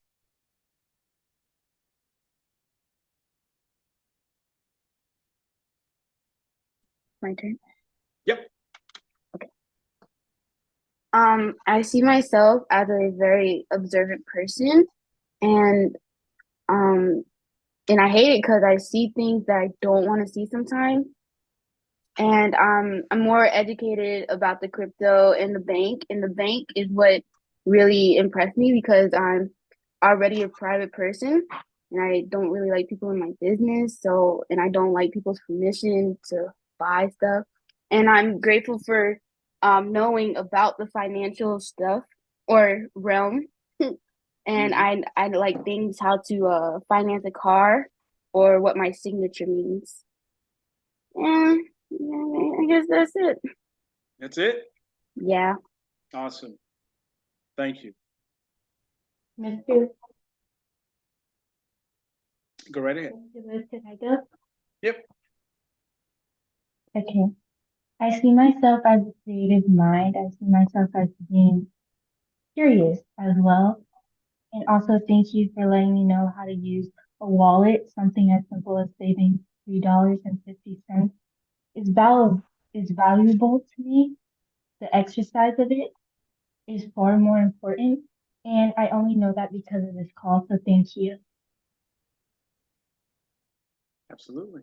My turn. Yep. I see myself as a very observant person, and I hate it because I see things that I don't want to see sometimes. And I'm more educated about the crypto and the bank. And the bank is what really impressed me because I'm already a private person and I don't really like people in my business. So, and I don't like people's permission to buy stuff. And I'm grateful for knowing about the financial stuff or realm. And I like things how to finance a car or what my signature means. And yeah, I guess that's it. That's it? Yeah. Awesome. Thank you. Mr. Go right ahead. Can I go? Yep. Okay. I see myself as a creative mind. I see myself as being curious as well. And also thank you for letting me know how to use a wallet, something as simple as saving $3.50 is valuable to me. The exercise of it is far more important. And I only know that because of this call, so thank you. Absolutely.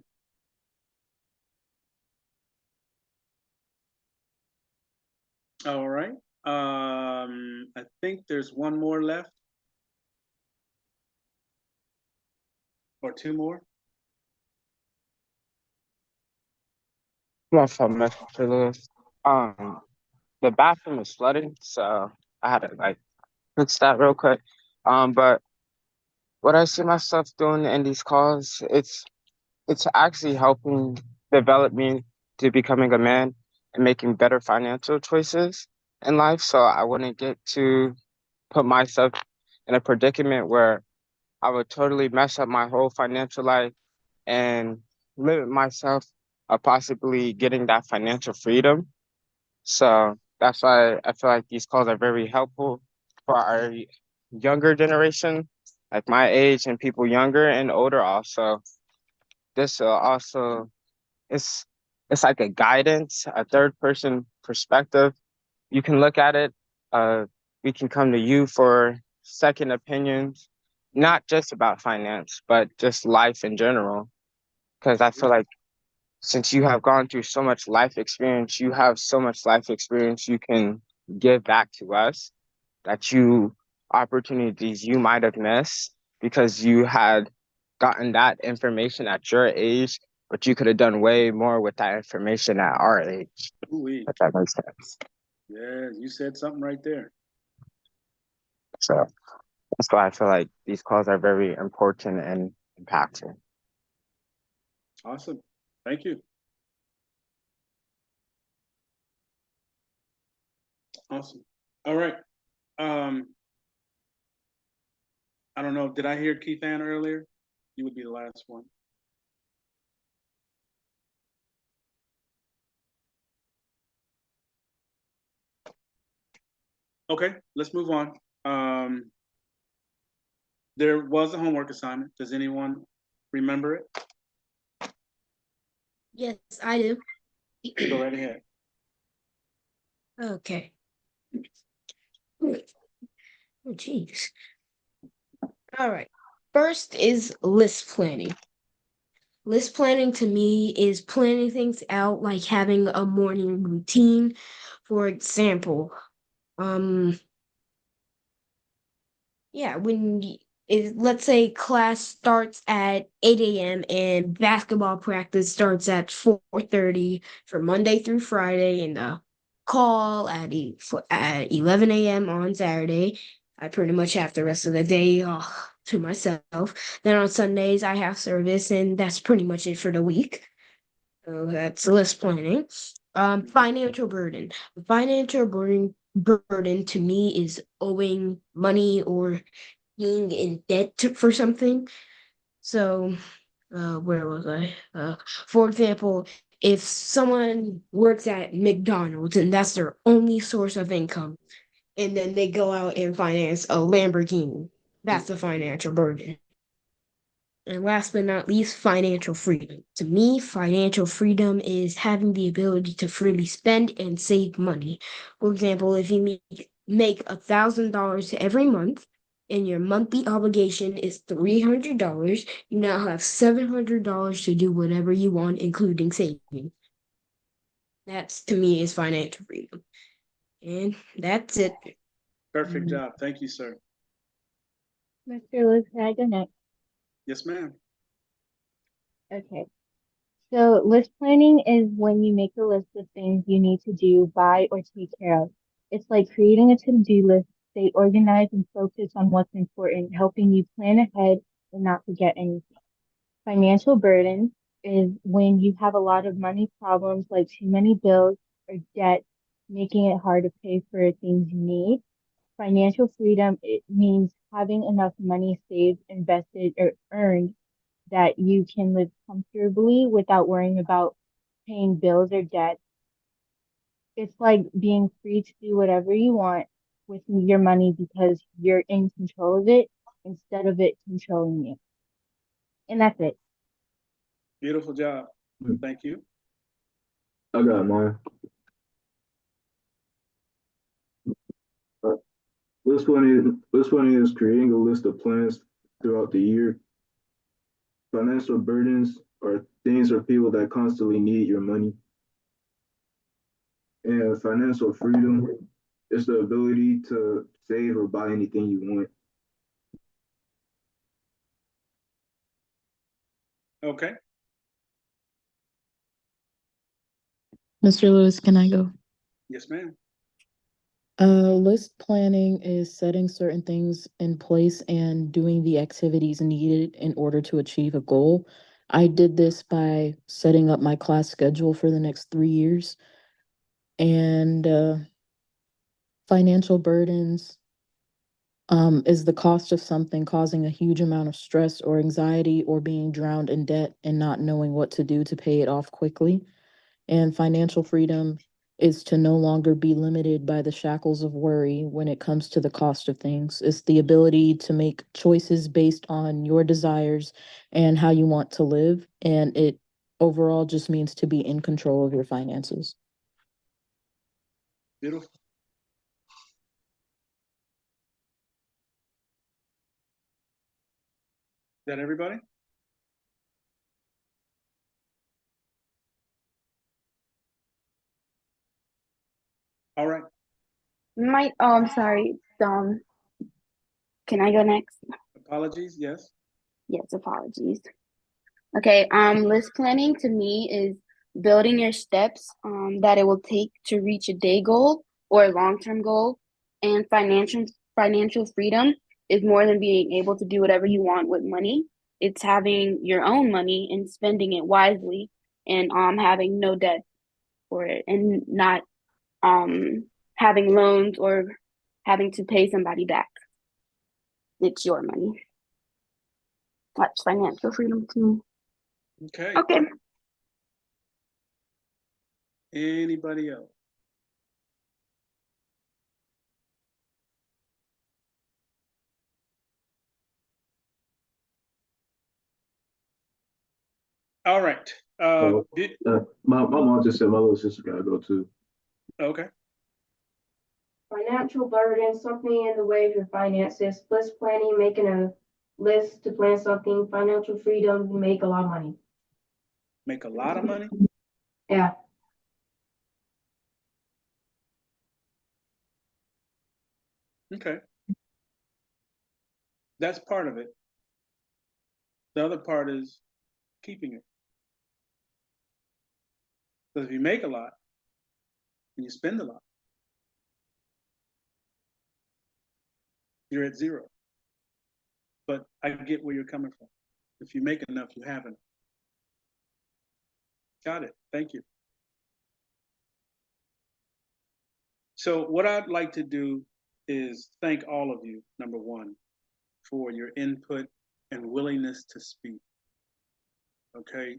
All right. I think there's one more left. Or two more. What's up, Mr. Lewis? The bathroom is flooded, so I had to like fix that real quick. But what I see myself doing in these calls, it's actually helping develop me to becoming a man and making better financial choices in life. So I wouldn't get to put myself in a predicament where I would totally mess up my whole financial life and limit myself of possibly getting that financial freedom. So that's why I feel like these calls are very helpful for our younger generation, like my age and people younger and older also. This will also it's it's like a guidance, a third person perspective. You can look at it. Uh, we can come to you for second opinions, not just about finance, but just life in general. Because I feel like since you have gone through so much life experience, you have so much life experience you can give back to us that you opportunities you might have missed because you had gotten that information at your age, but you could have done way more with that information at our age. Ooh-wee. If that makes sense. Yeah, you said something right there. So that's why I feel like these calls are very important and impactful. Awesome. Thank you. Awesome. All right. I don't know. Did I hear Keith Ann earlier? You would be the last one. Okay, let's move on. There was a homework assignment. Does anyone remember it? Yes, I do. Go right ahead. Okay. Oh, jeez. All right. First is list planning. List planning to me is planning things out, like having a morning routine. For example, um, yeah, let's say class starts at 8 a.m. and basketball practice starts at 4:30 for Monday through Friday, and the call at 11 a.m. on Saturday. I pretty much have the rest of the day to myself. Then on Sundays I have service, and that's pretty much it for the week. So that's list planning. Financial burden. Financial burden to me is owing money or being in debt for something. So, where was I? For example, if someone works at McDonald's and that's their only source of income, and then they go out and finance a Lamborghini, that's a financial burden. And last but not least, financial freedom. To me, financial freedom is having the ability to freely spend and save money. For example, if you make $1,000 every month and your monthly obligation is $300, you now have $700 to do whatever you want, including saving. That's to me is financial freedom. And that's it. Perfect job. Thank you, sir. Mr. Lewis, can I go next? Yes, ma'am. Okay. So list planning is when you make a list of things you need to do, buy, or take care of. It's like creating a to-do list, stay organized and focus on what's important, helping you plan ahead and not forget anything. Financial burden is when you have a lot of money problems like too many bills or debt, making it hard to pay for things you need. Financial freedom, it means having enough money saved, invested, or earned that you can live comfortably without worrying about paying bills or debt. It's like being free to do whatever you want with your money because you're in control of it instead of it controlling you. And that's it. Beautiful job. Hmm. Thank you. I got mine. Uh, This one is creating a list of plans throughout the year. Financial burdens are things or people that constantly need your money. And financial freedom is the ability to save or buy anything you want. Okay. Mr. Lewis, can I go? Yes, ma'am. List planning is setting certain things in place and doing the activities needed in order to achieve a goal. I did this by setting up my class schedule for the next 3 years. And financial burdens is the cost of something causing a huge amount of stress or anxiety or being drowned in debt and not knowing what to do to pay it off quickly. And financial freedom is to no longer be limited by the shackles of worry when it comes to the cost of things. It's the ability to make choices based on your desires and how you want to live. And it overall just means to be in control of your finances. Beautiful. Is that everybody? All right. I'm sorry. Can I go next? Apologies. Yes. Yes, apologies. Okay, list planning to me is building your steps that it will take to reach a day goal or a long-term goal. And financial freedom is more than being able to do whatever you want with money. It's having your own money and spending it wisely and having no debt for it and not having loans or having to pay somebody back. It's your money. That's financial freedom to me. Okay. Okay. Anybody else? All right. Oh, my mom just said my little sister gotta go too. Okay. Financial burden, something in the way of your finances, list planning, making a list to plan something, financial freedom, you make a lot of money. Make a lot of money? Yeah. Okay. That's part of it. The other part is keeping it. Because if you make a lot and you spend a lot, you're at zero. But I get where you're coming from. If you make enough, you have enough. Got it. Thank you. So what I'd like to do is thank all of you, number one, for your input and willingness to speak. Okay.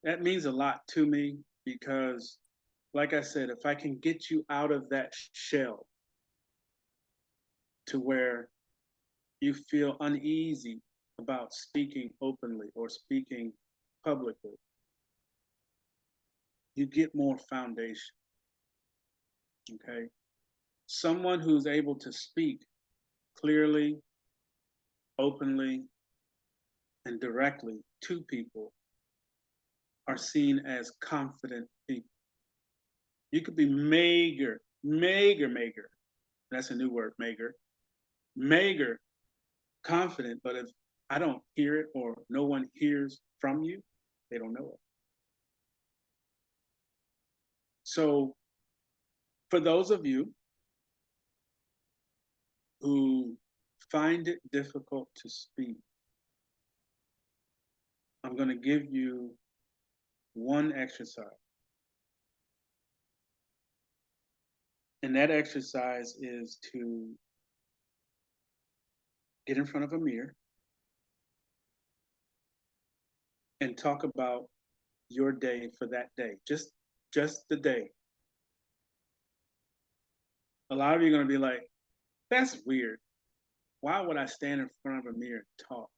That means a lot to me because, like I said, if I can get you out of that shell to where you feel uneasy about speaking openly or speaking publicly, you get more foundation. Okay. Someone who's able to speak clearly, openly, and directly to people are seen as confident people. You could be meager. That's a new word, meager, confident, but if I don't hear it or no one hears from you, they don't know it. So for those of you who find it difficult to speak, I'm going to give you one exercise. And that exercise is to get in front of a mirror and talk about your day for that day, just the day. A lot of you are going to be like, That's weird. Why would I stand in front of a mirror and talk?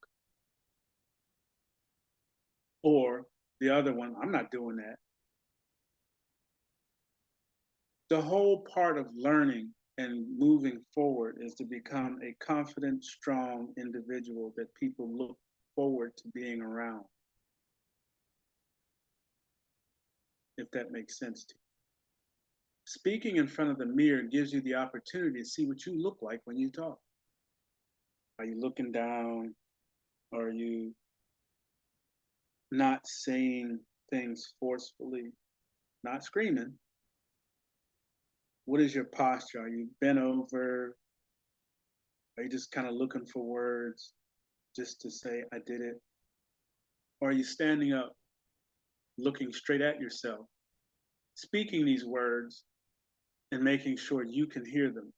Or the other one, I'm not doing that. The whole part of learning and moving forward is to become a confident, strong individual that people look forward to being around. If that makes sense to you. Speaking in front of the mirror gives you the opportunity to see what you look like when you talk. Are you looking down? Are you not saying things forcefully, not screaming? What is your posture? Are you bent over? Are you just kind of looking for words just to say, I did it? Or are you standing up, looking straight at yourself, speaking these words and making sure you can hear them?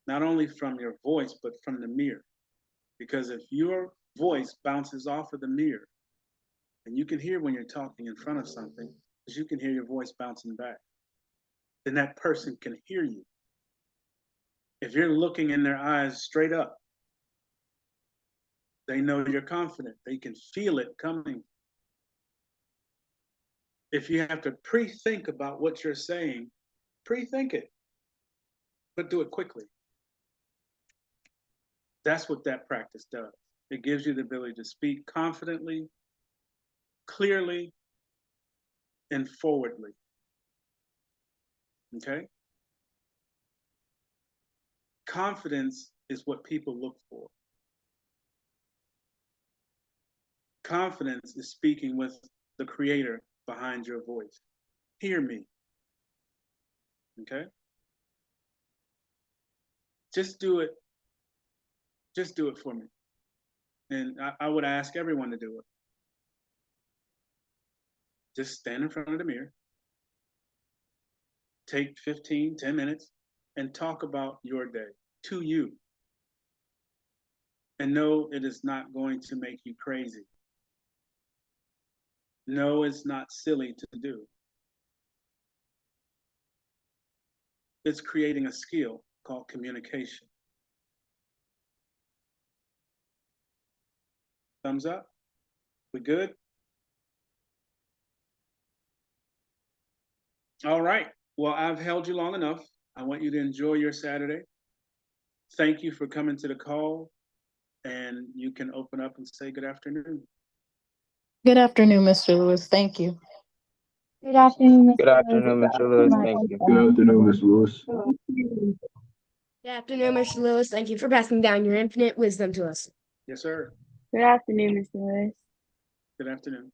Not only from your voice, but from the mirror. Because if your voice bounces off of the mirror, and you can hear when you're talking in front of something, because you can hear your voice bouncing back, then that person can hear you. If you're looking in their eyes straight up, they know you're confident. They can feel it coming. If you have to pre-think about what you're saying, pre-think it, but do it quickly. That's what that practice does. It gives you the ability to speak confidently, clearly, and forwardly. Okay? Confidence is what people look for. Confidence is speaking with the creator behind your voice. Hear me. Okay? Just do it. Just do it for me. And I would ask everyone to do it. Just stand in front of the mirror. Take 15, 10 minutes and talk about your day to you. And no, it is not going to make you crazy. No, it's not silly to do. It's creating a skill called communication. Thumbs up? We good? All right. Well, I've held you long enough. I want you to enjoy your Saturday. Thank you for coming to the call. And you can open up and say good afternoon. Good afternoon, Mr. Lewis. Thank you. Good afternoon, Mr. Good afternoon, Lewis. Mr. Lewis. Thank you. Good afternoon, Ms. Lewis. Good afternoon, Mr. Lewis. Thank you for passing down your infinite wisdom to us. Yes, sir. Good afternoon, Mr. Lewis. Good afternoon.